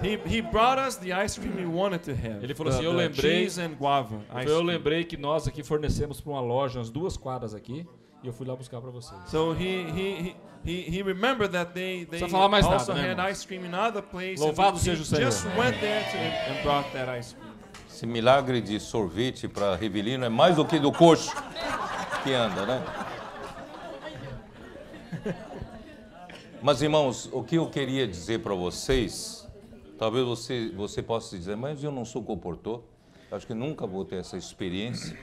He brought us the ice cream we wanted to have. Ele falou The- assim, eu the lembrei- cheese and guava ice Eu cream. lembrei que nós aqui fornecemos para uma loja, umas 2 quadras aqui, e eu fui lá buscar para vocês. So he remembered that they Precisa falar mais nada, also né, had irmãos? ice cream in other places. Louvado and seja o Senhor. Just went there and brought that ice cream. Esse milagre de sorvete para Rivelino é mais do que do coxo que anda, né? Mas, irmãos, o que eu queria dizer para vocês, talvez você possa dizer, mas eu não sou comportor, acho que nunca vou ter essa experiência.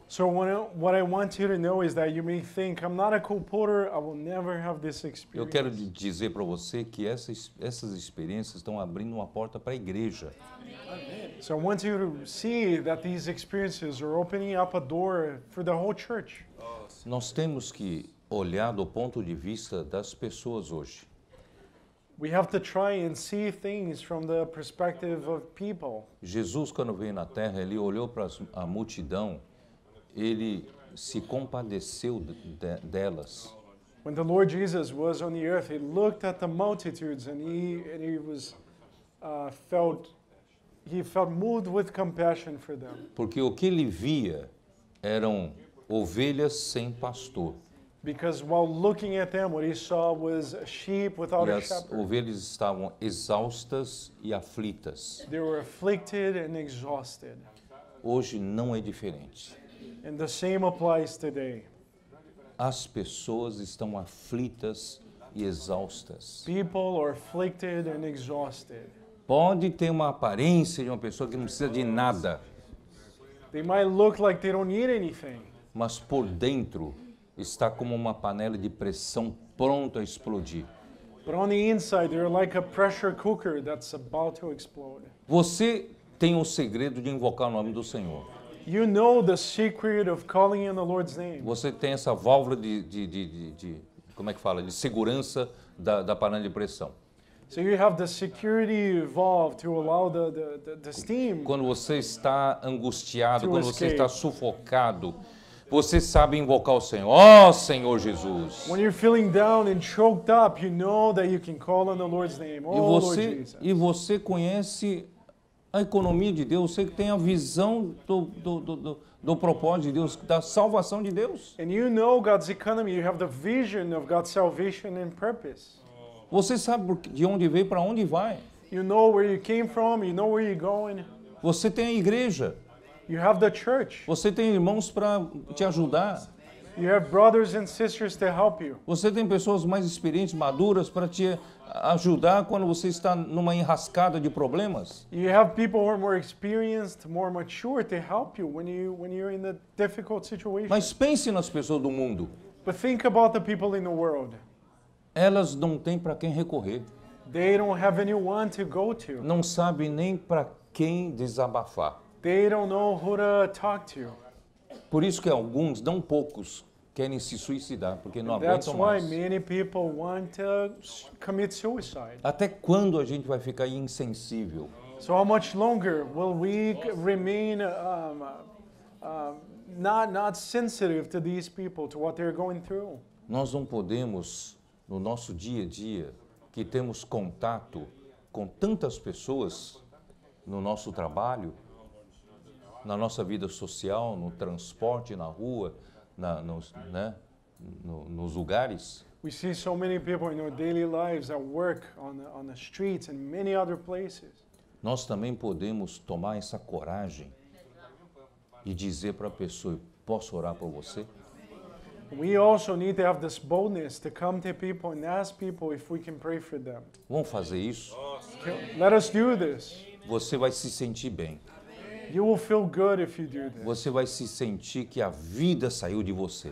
So what I want you to know is that you may think, I'm not a colporteur, I will never have this Eu experience. quero dizer para você que essas experiências estão abrindo uma porta para a igreja. So I want you to see that these experiences are opening up a door for the whole church. Nós temos que olhar do ponto de vista das pessoas hoje. We have to try and see things from the perspective of people. Jesus, quando veio na terra, ele olhou para a multidão, ele se compadeceu delas. When the Lord Jesus was on the earth, he looked at the multitudes and he was felt moved with compassion for them. Porque o que ele via eram ovelhas sem pastor. Because while looking at them, what he saw was sheep without E a as shepherd. ovelhas estavam exaustas e aflitas. They were afflicted and exhausted. Hoje não é diferente. And the same applies today. As pessoas estão aflitas e exaustas. People are afflicted and exhausted. Pode ter uma aparência de uma pessoa que não precisa de nada, They might look like they don't need anything, mas por dentro está como uma panela de pressão pronta a explodir. but on the inside, they're like a pressure cooker that's about to explode. Você tem o segredo de invocar o nome do Senhor. You know the secret of calling in the Lord's name. Você tem essa válvula como é que fala? De segurança da panela de pressão. So you have the security valve to allow the steam. Quando você está angustiado, To quando você escape. está sufocado, você sabe invocar o Senhor. Ó Senhor Jesus! When you're feeling down and choked up, you know that you can call on the Lord's name. Oh, Lord Jesus. E você conhece a economia de Deus, você tem a visão do propósito de Deus, da salvação de Deus. And you know God's economy. You have the vision of God's salvation and purpose. Você sabe de onde veio, para onde vai. You know where you came from. You know where you're going. Você tem a igreja. You have the church. Você tem irmãos para te ajudar. You have brothers and sisters to help you. Você tem pessoas mais experientes, maduras, para te ajudar quando você está numa enrascada de problemas. You have people who are more experienced, more mature to help you when you're in a difficult situation. Mas pense nas pessoas do mundo. But think about the people in the world. Elas não têm para quem recorrer. They don't have anyone to go to. Não sabem nem para quem desabafar. They don't know who to talk to. Por isso que alguns, não poucos, querem se suicidar, porque não That's aguentam why mais. many people want to commit suicide. Até quando a gente vai ficar insensível? So how much longer will we remain not sensitive to these people, to what they're going through? Nós não podemos, no nosso dia a dia, que temos contato com tantas pessoas no nosso trabalho, na nossa vida social, no transporte, na rua, nos lugares. We see so many people in our daily lives, at work, on the streets, and many other places. Nós também podemos tomar essa coragem e dizer para a pessoa, posso orar por você? We also need to have this boldness to come to people and ask people if we can pray for them. Vamos fazer isso? Let us do this. Você vai se sentir bem. You will feel good if you do this. Você vai se sentir que a vida saiu de você.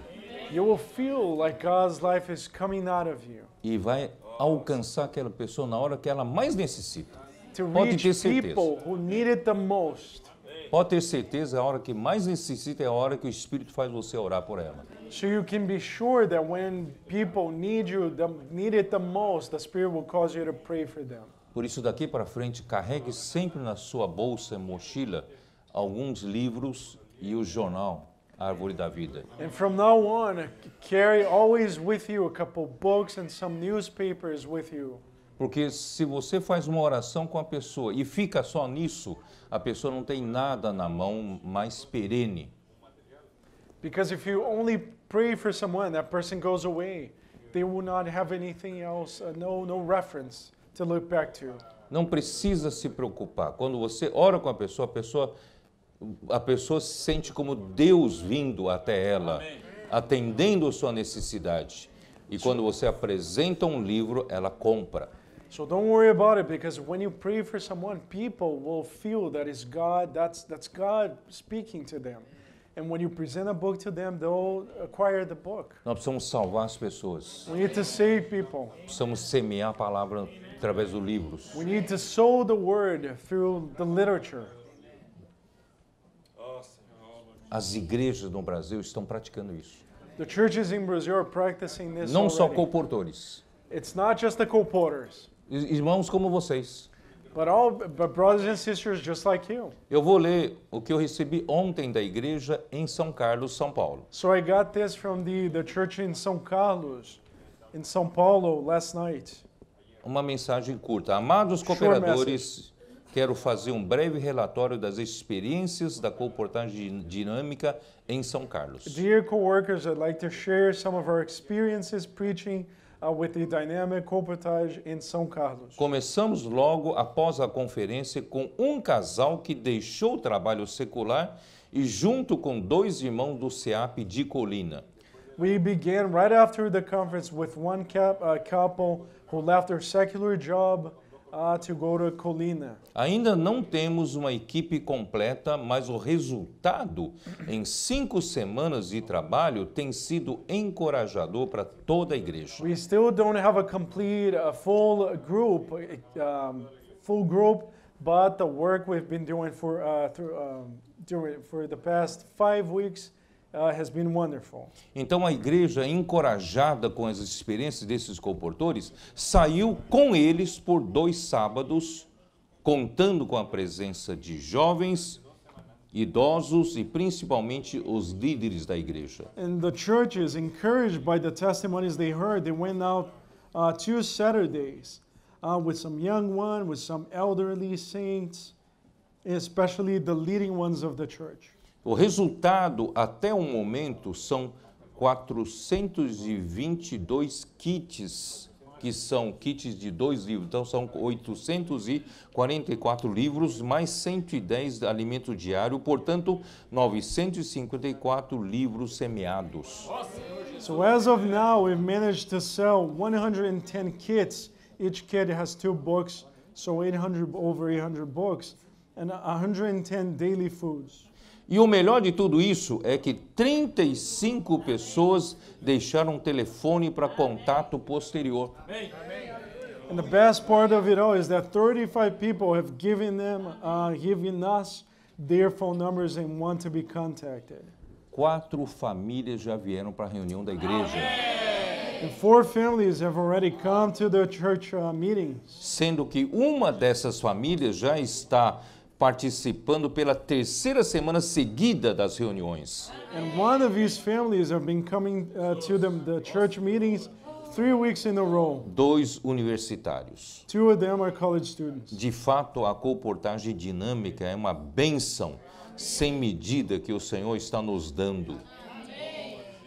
You will feel like God's life is coming out of you. E vai alcançar aquela pessoa na hora que ela mais necessita. To Pode reach ter certeza. people who need it the most. Pode ter certeza, a hora que mais necessita é a hora que o Espírito faz você orar por ela. So you can be sure that when people need you, need it the most, the Spirit will cause you to pray for them. Por isso, daqui para frente, carregue sempre na sua bolsa, mochila, alguns livros e o jornal Árvore da Vida. And from now on, carry always with you a couple books and some newspapers with you. Porque se você faz uma oração com a pessoa e fica só nisso, a pessoa não tem nada na mão mais perene. Because if you only pray for someone, that person goes away, they will not have anything else, no reference to look back to. Não precisa se preocupar. Quando você ora com a pessoa se sente como Deus vindo até ela, atendendo a sua necessidade. E quando você apresenta um livro, ela compra. So don't worry about it, because when you pray for someone, people will feel that is God, that's God speaking to them. And when you present a book to them, they'll acquire the book. Nós precisamos salvar as pessoas. We need to save people. Precisamos semear a palavra através dos livros. We need to sow the word through the literature. As igrejas no Brasil estão praticando isso. The churches in Brazil are practicing this Não só already. comportores. It's not just the co-porters, Irmãos como vocês. but brothers and sisters just like you. Eu vou ler o que eu recebi ontem da igreja em São Carlos, São Paulo. So I got this from the church in São Carlos, in São Paulo last night. Uma mensagem curta. Amados cooperadores, quero fazer um breve relatório das experiências da comportagem dinâmica em São Carlos. Dear co-workers, I'd like to share some of our experiences preaching with the dynamic co-portage in São Carlos. Começamos logo após a conferência com um casal que deixou o trabalho secular e junto com dois irmãos do SEAP de Colina. We began right after the conference with one couple who left their secular job to go to Colina. Ainda não temos uma equipe completa, mas o resultado em 5 semanas de trabalho tem sido encorajador para toda a igreja. We still don't have a complete full group, but the work we've been doing for the past 5 weeks has been wonderful. Então a igreja, encorajada com as experiências desses comportores, saiu com eles por 2 sábados, contando com a presença de jovens, idosos e principalmente os líderes da igreja. And the churches, encouraged by the testimonies they heard, they went out 2 Saturdays with some young ones, with some elderly saints, especially the leading ones of the church. O resultado, até o momento, são 422 kits, que são kits de 2 livros. Então, são 844 livros, mais 110 de alimento diário, portanto, 954 livros semeados. So as of now, we've managed to sell 110 kits. Each kit has 2 books, so over 800 books, and 110 daily foods. E o melhor de tudo isso é que 35 pessoas deixaram um telefone para contato posterior. And the best part of it all is that 35 people have given us their phone numbers and want to be contacted. 4 famílias já vieram para a reunião da igreja, And 4 families have already come to the church meetings. sendo que uma dessas famílias já está participando pela 3ª semana seguida das reuniões. And one of these families have been coming to the church meetings 3 weeks in a row. 2 universitários. 2 of them are college students. De fato, a comportagem dinâmica é uma bênção sem medida que o Senhor está nos dando.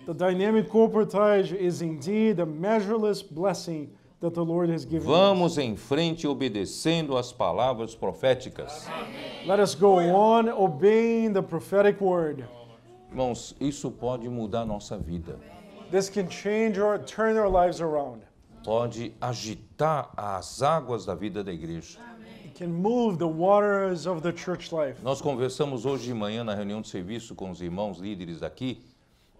The dynamic co-portage is indeed a measureless blessing that the Lord has given us. Vamos em frente obedecendo às palavras proféticas. Let us go on obeying the prophetic word. Irmãos, isso pode mudar a nossa vida. This can change or turn our lives around. Pode agitar as águas da vida da igreja. It can move the waters of the church life. Nós conversamos hoje de manhã na reunião de serviço com os irmãos líderes daqui,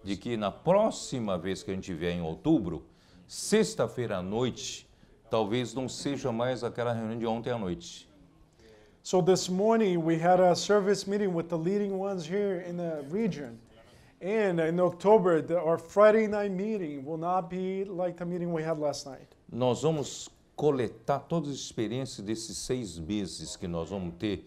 de que na próxima vez que a gente vier em outubro, sexta-feira à noite, talvez não seja mais aquela reunião de ontem à noite. So this morning we had a service meeting with the leading ones here in the region. And in October, our Friday night meeting will not be like the meeting we had last night. Nós vamos coletar todas as experiências desses 6 meses que nós vamos ter,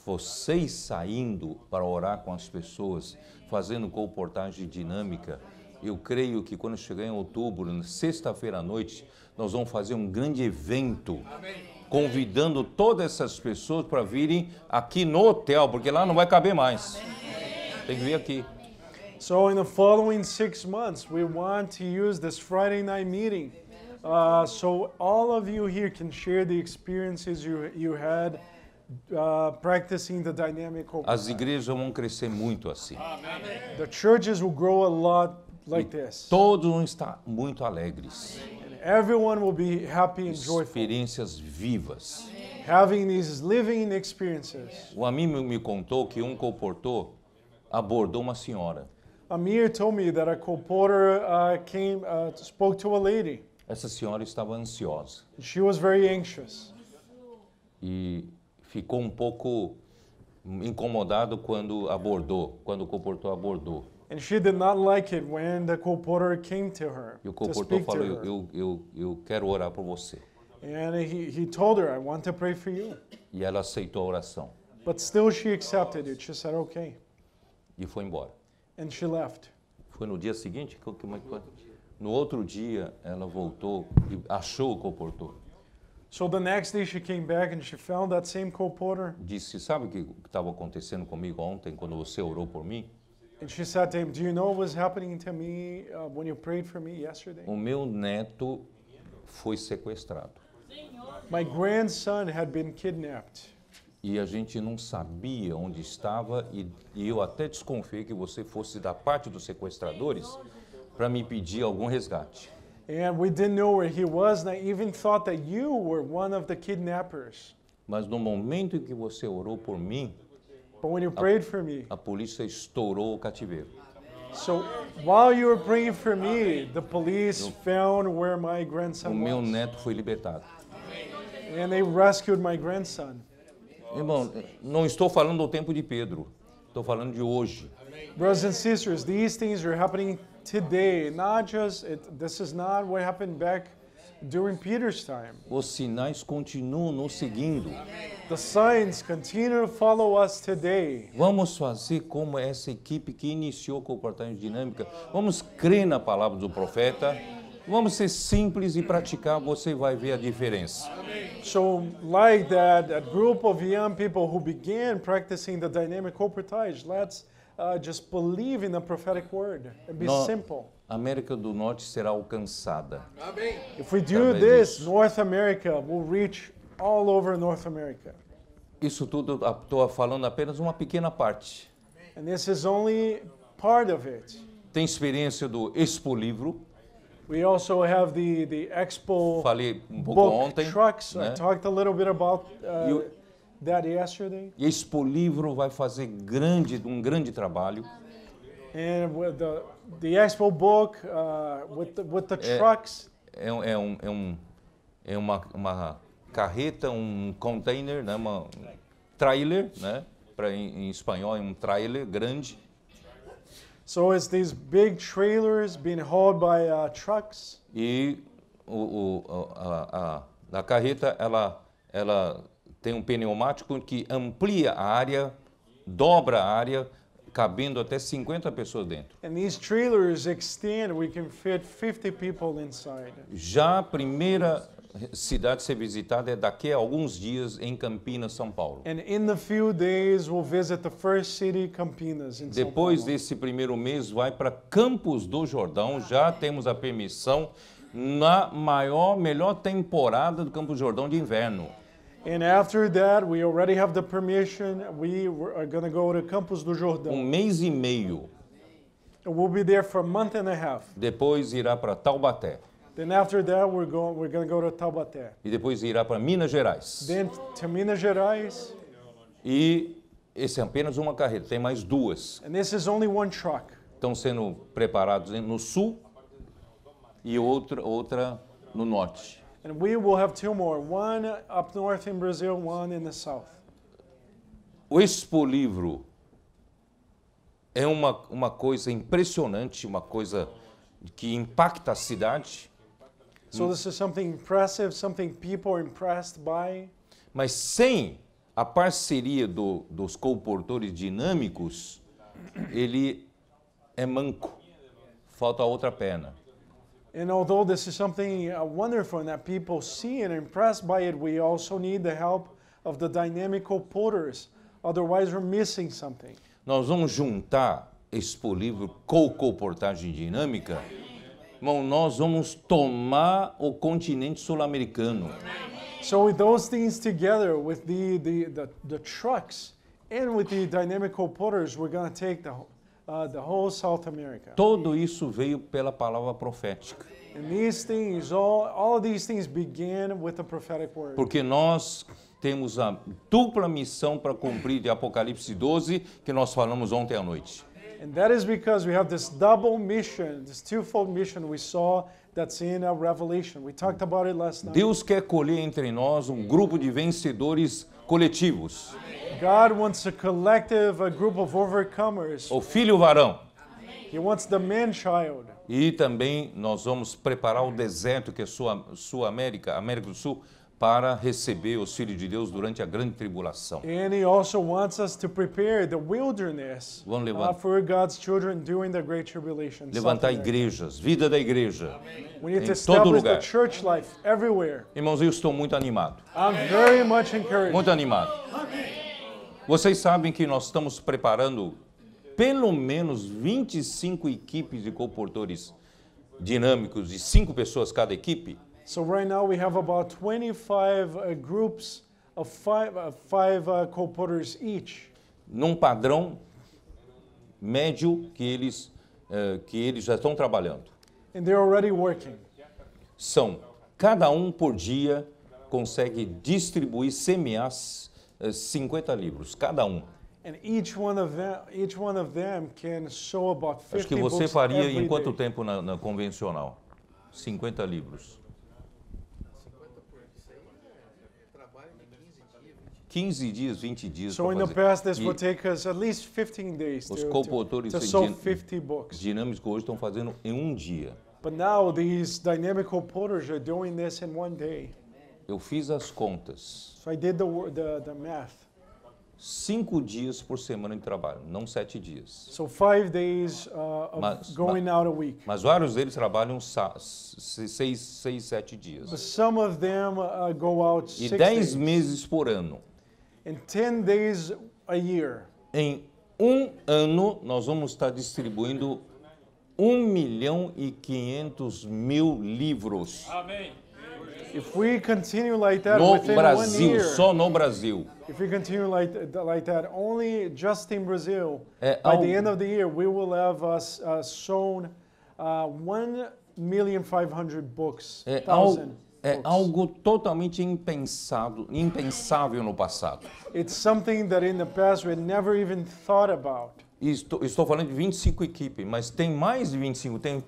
vocês saindo para orar com as pessoas, fazendo comportagem dinâmica. Eu creio que quando chegar em outubro, na sexta-feira à noite, nós vamos fazer um grande evento, convidando todas essas pessoas para virem aqui no hotel, porque lá não vai caber mais. Tem que vir aqui. So in the following 6 months, we want to use this Friday night meeting so all of you here can share the experiences you had practicing the dynamic hope. As igrejas vão crescer muito assim. The churches will grow a lot like this. Todos vão estar muito alegres. And everyone will be happy and joyful, Experiências vivas. having these living experiences. O amigo me contou que um comportor abordou uma senhora. Amir told me that a co-porter spoke to a lady. Essa senhora estava ansiosa She was very anxious. e ficou um pouco incomodado quando o comportor abordou. And she did not like it when the co-porter came to her E o to comportor speak to falou, her. eu quero orar por você. And he told her, I want to pray for you. E ela aceitou a oração But still she accepted it. She said, okay. e foi embora. And she left. Foi no dia seguinte? Como é que foi? No outro dia, ela voltou e achou o comportor. So the next day she came back and she found that same co-porter. Disse, sabe o que estava acontecendo comigo ontem, quando você orou por mim? And she said to him, do you know what was happening to me when you prayed for me yesterday? O meu neto foi sequestrado. My grandson had been kidnapped. E a gente não sabia onde estava e eu até desconfiei que você fosse da parte dos sequestradores para me pedir algum resgate. And we didn't know where he was, and I even thought that you were one of the kidnappers. Mas no momento em que você orou por mim, But when you prayed for me, a polícia estourou o cativeiro. so while you were praying for me, the police found where my O grandson meu was. neto foi libertado. And they rescued my grandson. Irmão, não estou falando do tempo de Pedro, estou falando de hoje. Brothers and sisters, these things are happening today. This is not what happened back during Peter's time. Os sinais continuam nos seguindo. The signs continue to follow us today. Vamos fazer como essa equipe que iniciou com a comportagem dinâmica. Vamos crer na palavra do profeta. Vamos ser simples e praticar, você vai ver a diferença. So, like that group of young people who began practicing the dynamic corporatage, let's just believe in the prophetic word and be simple. A América do Norte será alcançada. If we do this, North America will reach all over North America. Isso tudo eu estou falando apenas uma pequena parte. And this is only part of it. Tem experiência do Expo Livro. We also have the Expo Falei pouco book ontem, trucks. né? I talked a little bit about You- that yesterday. E Expo Livro vai fazer um grande trabalho. And with the Expo book, with the trucks, É uma carreta, um container, né? Um trailer, né? Em espanhol é um trailer grande. so it's these big trailers being hauled by trucks. E a carreta ela tem um pneumático que amplia a área, dobra a área, cabendo até 50 pessoas dentro. And these trailers extend, we can fit 50 people inside. Já a primeira cidade a ser visitada é daqui a alguns dias em Campinas, São Paulo. And in the few days, we'll visit the first city, Campinas, in São Depois Paulo. desse primeiro mês vai para Campos do Jordão, já temos a permissão na melhor temporada do Campos Jordão de inverno. And after that, we already have the permission. We are going to go to Campos do Jordão. Mês e meio. And we'll be there for a month and a half. Depois irá para Taubaté. Then after that, we're going to go to Taubaté. E depois irá para Minas Gerais. Then to Minas Gerais. E esse é apenas uma carreira, tem mais duas. And this is only one truck. Estão sendo preparados no sul e outra no norte. And we will have two more. One up north in Brazil, one in the south. O Expo Livro é uma coisa impressionante, uma coisa que impacta a cidade. So this is something impressive, something people are impressed by. Mas sem a parceria dos colportores dinâmicos, ele é manco. Falta a outra perna. And although this is something wonderful and that people see and are impressed by it, we also need the help of the dynamical porters. Otherwise, we're missing something. Nós vamos juntar Expo Livro com colportagem dinâmica. Irmão, nós vamos tomar o continente sul-americano. So with those things together, with the trucks and with the dynamical porters, we're going to take the whole South America. Tudo isso veio pela palavra profética. And these things, all of these things began with the prophetic word. Porque nós temos a dupla missão para cumprir de Apocalipse 12, que nós falamos ontem à noite. And that is because we have this double mission, this twofold mission we saw that's in Revelation. We talked about it last night. Deus quer colher entre nós um grupo de vencedores coletivos. God wants a collective, a group of overcomers. O filho varão. He wants the man-child. E também nós vamos preparar o deserto, que é Sul-América, América do Sul, para receber os filhos de Deus durante a grande tribulação. And he also wants us to prepare the wilderness for God's children during the great tribulation. Levantar igrejas, vida da igreja. We need to em todo establish the lugar. church life everywhere. Irmãos, eu estou muito animado. I'm very much encouraged. Muito animado. Vocês sabem que nós estamos preparando pelo menos 25 equipes de colportores dinâmicos, de 5 pessoas cada equipe. So right now we have about 25 groups of five colporters each. Num padrão médio que eles já estão trabalhando. And they're already working. São, cada um por dia consegue distribuir, semear 50 livros, cada um. And each one of them can sow about 50 Acho que você books faria every em quanto day. tempo na convencional? 50 livros. 15 dias, 20 dias So in para the fazer. past, this E would take us at least 15 days os to colportores sow 50 books. dinâmicos hoje estão fazendo em um dia. But now these dynamical porters are doing this in one day. Eu fiz as contas. So I did the math. 5 dias por semana de trabalho, não 7 dias. So 5 days of going out a week. Mas vários deles trabalham 6, 7 dias. But some of them go out E 6 10 days. meses por ano. And 10 days a year. Em um ano, nós vamos estar distribuindo 1.500.000 livros. Amém. If we continue like that No within 1 Brasil, year, só no Brasil. if we continue like that, only just in Brazil, É by algo- the end of the year, we will have sown 1,500,000 books. É 1,000 books. algo totalmente impensável no passado. It's something that in the past we had never even thought about. E estou falando de 25 equipes, mas tem mais de 25, tem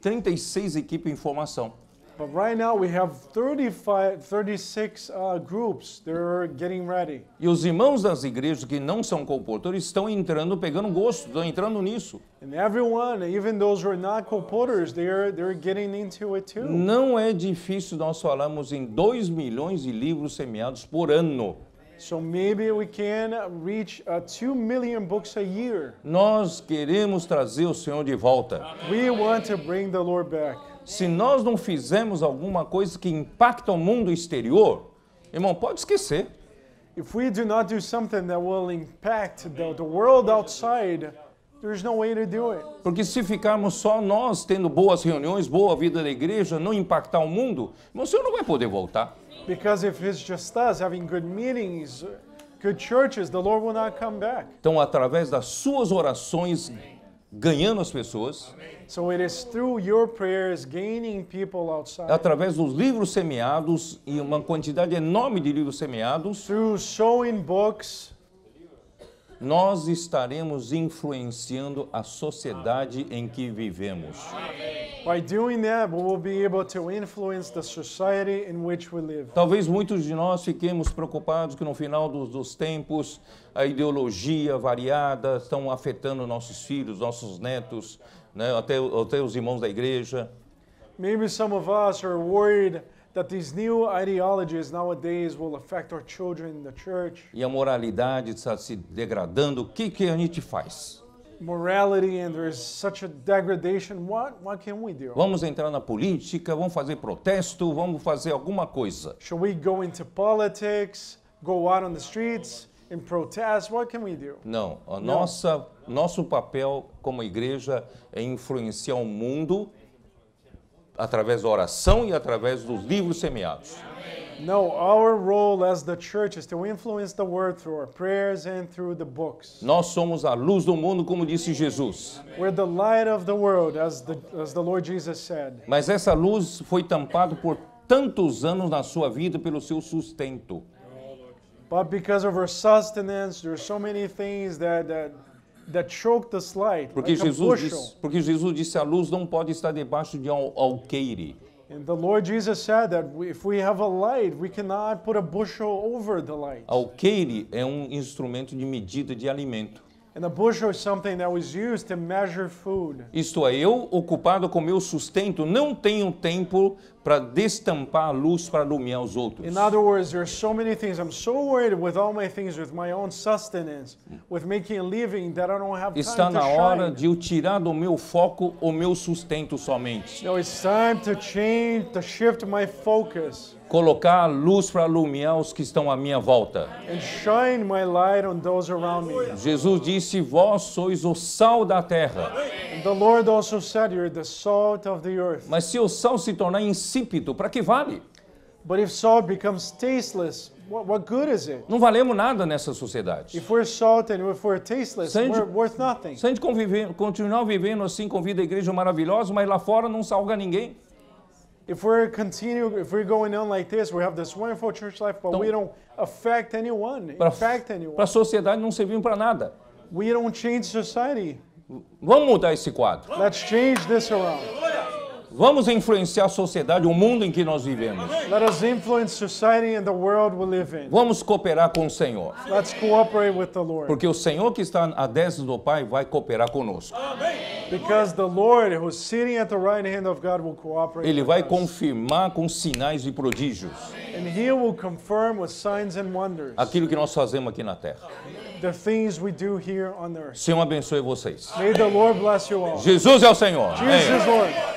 36 equipes em formação. But right now we have 36 groups that are getting ready. E os irmãos das igrejas que não são colportores estão entrando, pegando gosto, estão entrando nisso. And everyone, even those who are not colporteurs, they're getting into it too. Não é difícil nós falarmos em 2 milhões de livros semeados por ano. So maybe we can reach 2 million books a year. Nós queremos trazer o Senhor de volta. We want to bring the Lord back. Se nós não fizermos alguma coisa que impacta o mundo exterior, irmão, pode esquecer. If we do not do something that will impact the world outside, There's no way to do it. Porque se ficarmos só nós tendo boas reuniões, boa vida da igreja, não impactar o mundo, o Senhor não vai poder voltar. Because if it's just us having good meetings, good churches, the Lord will not come back. Então, através das suas orações, ganhando as pessoas, So it is through your prayers gaining people outside. através dos livros semeados, e uma quantidade enorme de livros semeados, Through sowing books, nós estaremos influenciando a sociedade em que vivemos. by doing that, we will be able to influence the society in which we live. Talvez muitos de nós fiquemos preocupados que no final dos tempos a ideologia variada estão afetando nossos filhos, nossos netos, né, até os irmãos da igreja. Maybe some of us are worried that these new ideologies nowadays will affect our children in the church. E a moralidade está se degradando. O que a gente faz? Morality, and there's such a degradation. What can we do? Vamos entrar na política, vamos fazer protesto, vamos fazer alguma coisa. Should we go into politics, go out on the streets and protest? What can we do? Não, nosso papel como igreja é influenciar o mundo através da oração e através dos livros semeados. No, our role as the church is to influence the word through our prayers and through the books. Nós somos a luz do mundo, como disse Jesus. We're the light of the world, as the Lord Jesus said. Mas essa luz foi tampada por tantos anos na sua vida pelo seu sustento. But because of our sustenance, there's so many things that choke this light, Porque like a Jesus disse a luz não pode estar debaixo de alqueire. And the Lord Jesus said that if we have a light, we cannot put a bushel over the light. Alqueire é um instrumento de medida de alimento. And a bushel is something that was used to measure food. Isto é, eu, ocupado com meu sustento, não tenho tempo para destampar a luz para iluminar os outros. In other words, there are so many things. I'm so worried with all my things, with my own sustenance, with making a living, that I don't have Está time to na hora shine. de eu tirar do meu foco o meu sustento somente. No, it's time to change, to shift my focus Colocar a luz para iluminar os que estão à minha volta. and shine my light on those around me. Jesus disse, vós sois o sal da terra. And the Lord also said, you're the salt of the earth. Mas se o sal se tornar insípido, para que vale? But if salt becomes tasteless, what good is it? Não valemos nada nessa sociedade. If we're salt and if we're tasteless, Send- we're worth nothing. Se a gente continuar vivendo assim com vida igreja maravilhosa, mas lá fora não salga ninguém. If we're going on like this, we have this wonderful church life, but Então- we don't affect anyone, Para infect anyone. a sociedade não servimos para nada. We don't change society. Vamos mudar esse quadro. Let's change this around. Vamos influenciar a sociedade, o mundo em que nós vivemos. Let us influence society and the world we live in. Vamos cooperar com o Senhor. Let's cooperate with the Lord. Porque o Senhor que está à destra do Pai vai cooperar conosco. Because the Lord, who's sitting at the right hand of God, will cooperate Ele with vai us. confirmar com sinais e prodígios And He will confirm with signs and wonders aquilo que nós fazemos aqui na terra. the things we do here on earth. Senhor abençoe vocês. May the Lord bless you all. Jesus é o Senhor. Jesus Amém. is Lord.